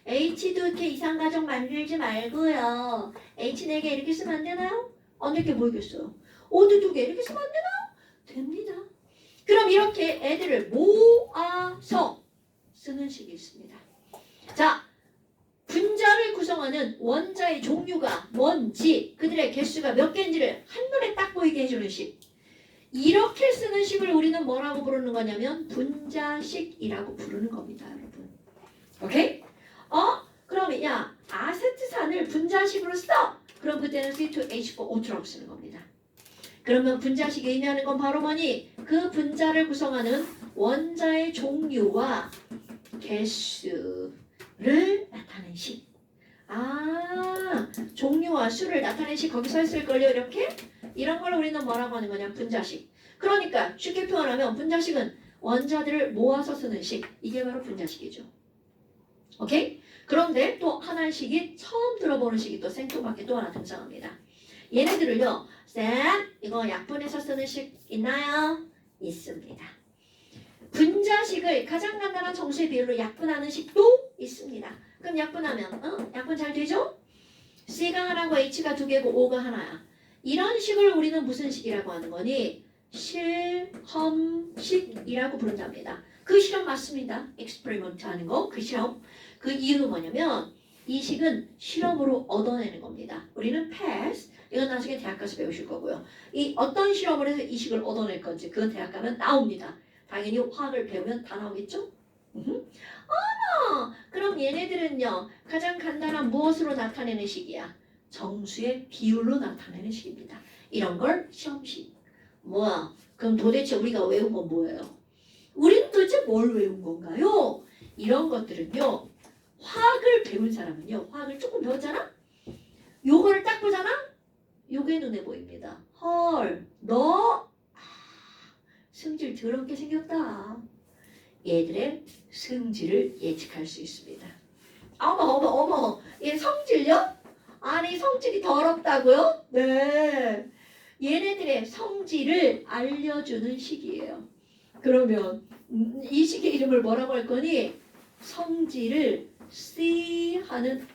S1: H도 이렇게 이상가족 만들지 말고요. H 4개 이렇게 쓰면 안 되나요? 안 될게 모르겠어요. O도 2개 이렇게 쓰면 안 되나요? 됩니다. 그럼 이렇게 애들을 모아서 쓰는 식이 있습니다. 자, 분자를 구성하는 원자의 종류가 뭔지 그들의 개수가 몇 개인지를 한눈에 딱 보이게 해주는 식. 이렇게 쓰는 식을 우리는 뭐라고 부르는 거냐면 분자식이라고 부르는 겁니다, 여러분. 오케이? 그러면 야 아세트산을 분자식으로 써. 그럼 그때는 C2H4O2라고 쓰는 겁니다. 그러면 분자식이 의미하는 건 바로 뭐니? 그 분자를 구성하는 원자의 종류와 개수를 나타내는 식. 종류와 수를 나타내는 식 거기 서 있을걸요, 이렇게? 이런 걸 우리는 뭐라고 하는 거냐? 분자식. 그러니까 쉽게 표현하면 분자식은 원자들을 모아서 쓰는 식. 이게 바로 분자식이죠. 오케이? 그런데 또 하나의 식이 처음 들어보는 식이 또 생뚱맞게 또 하나 등장합니다. 얘네들을요, 쌤, 이거 약분해서 쓰는 식 있나요? 있습니다. 분자식을 가장 간단한 정수의 비율로 약분하는 식도 있습니다. 그럼 약분하면 약분 잘 되죠? C가 하나고 H가 2개고 O가 하나야. 이런 식을 우리는 무슨 식이라고 하는 거니? 실험식이라고 부른답니다. 그 실험 맞습니다. experiment 하는 거, 그 실험. 그 이유는 뭐냐면 이 식은 실험으로 얻어내는 겁니다. 우리는 pass, 이건 나중에 대학 가서 배우실 거고요. 이 어떤 실험을 해서 이 식을 얻어낼 건지 그건 대학 가면 나옵니다. 당연히 화학을 배우면 다 나오겠죠? 그럼 얘네들은요 가장 간단한 무엇으로 나타내는 식이야? 정수의 비율로 나타내는 식입니다. 이런 걸 시험식. 뭐야? 그럼 도대체 우리가 외운 건 뭐예요? 우리는 도대체 뭘 외운 건가요? 이런 것들은요 화학을 배운 사람은요 화학을 조금 배웠잖아? 요거를 딱 보잖아? 요게 눈에 보입니다. 헐, 너 성질 더럽게 생겼다. 얘들의 성질을 예측할 수 있습니다. 어머, 얘 성질요? 아니 성질이 더럽다고요? 네. 얘네들의 성질을 알려주는 식이에요. 그러면 이 식의 이름을 뭐라고 할 거니? 성질을 C 하는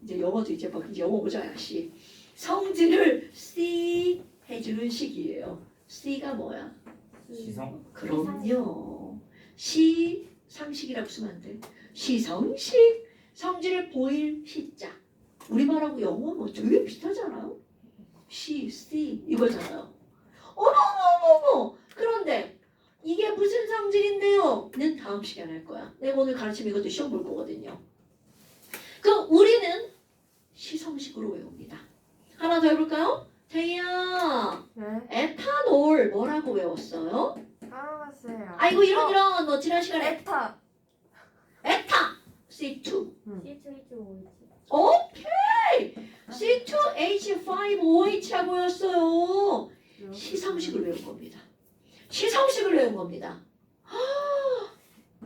S1: 이제 영어도 이제 영어 보자 씨. 성질을 C 해주는 식이에요. C가 뭐야?
S3: 시성.
S1: 그럼요. 시상식이라고 쓰면 안 돼. 시성식. 성질을 보일 시자. 우리말하고 영어 뭐 되게 비슷하잖아요. 시, 시 이거잖아요. 어머머머머. 그런데 이게 무슨 성질인데요? 는 다음 시간에 할 거야. 내가 오늘 가르치면 이것도 시험 볼 거거든요. 그럼 우리는 시성식으로 외웁니다. 하나 더 해볼까요? 태희야,
S2: 네.
S1: 에탄올 뭐라고 외웠어요?
S2: 까먹었어요.
S1: 아이고 이런 너 지난 시간에
S2: 에타.
S1: 에타 C2
S2: C2H5H.
S1: 오케이 C2H5OH라고 외웠어요. 시성식을 외운 겁니다. 시성식을 외운 겁니다.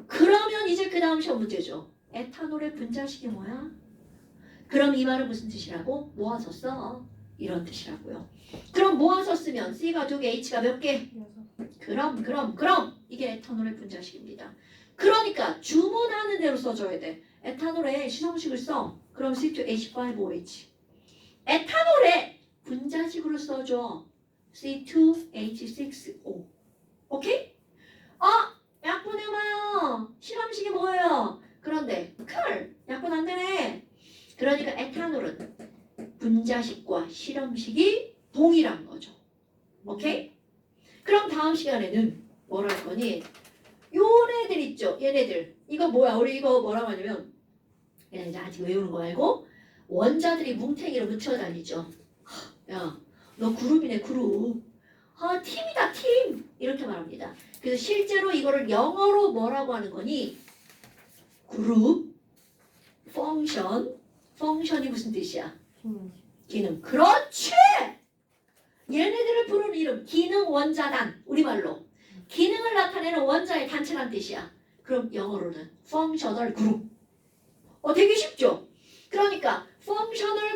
S1: 그러면 이제 그 다음 시험 문제죠. 에탄올의 분자식이 뭐야? 그럼 이 말은 무슨 뜻이라고? 모아서 써. 이런 뜻이라고요. 그럼 모아서 쓰면 C가 2개, H가 몇 개?
S2: 6.
S1: 그럼 이게 에탄올의 분자식입니다. 그러니까 주문하는 대로 써줘야 돼. 에탄올에 시성식을 써. 그럼 C2H5OH. 에탄올에 분자식으로 써줘. C2H6O. 오케이? 약분해봐요. 실험식이 뭐예요? 그런데 약분 안 되네. 그러니까 에탄올은 분자식과 실험식이 동일한 거죠. 오케이? 그럼 다음 시간에는 뭘 할 거니? 요네들 있죠? 얘네들. 이거 뭐야? 우리 이거 뭐라고 하냐면 얘네들 아직 외우는 거 말고 원자들이 뭉탱이로 묻혀 다니죠. 야, 너 그룹이네 그룹. 팀이다 팀. 이렇게 말합니다. 그래서 실제로 이거를 영어로 뭐라고 하는 거니? 그룹, 펑션이 무슨 뜻이야? 기능. 그렇지! 얘네들을 부르는 이름 기능 원자단. 우리말로 기능을 나타내는 원자의 단체란 뜻이야. 그럼 영어로는 functional group. 되게 쉽죠? 그러니까 functional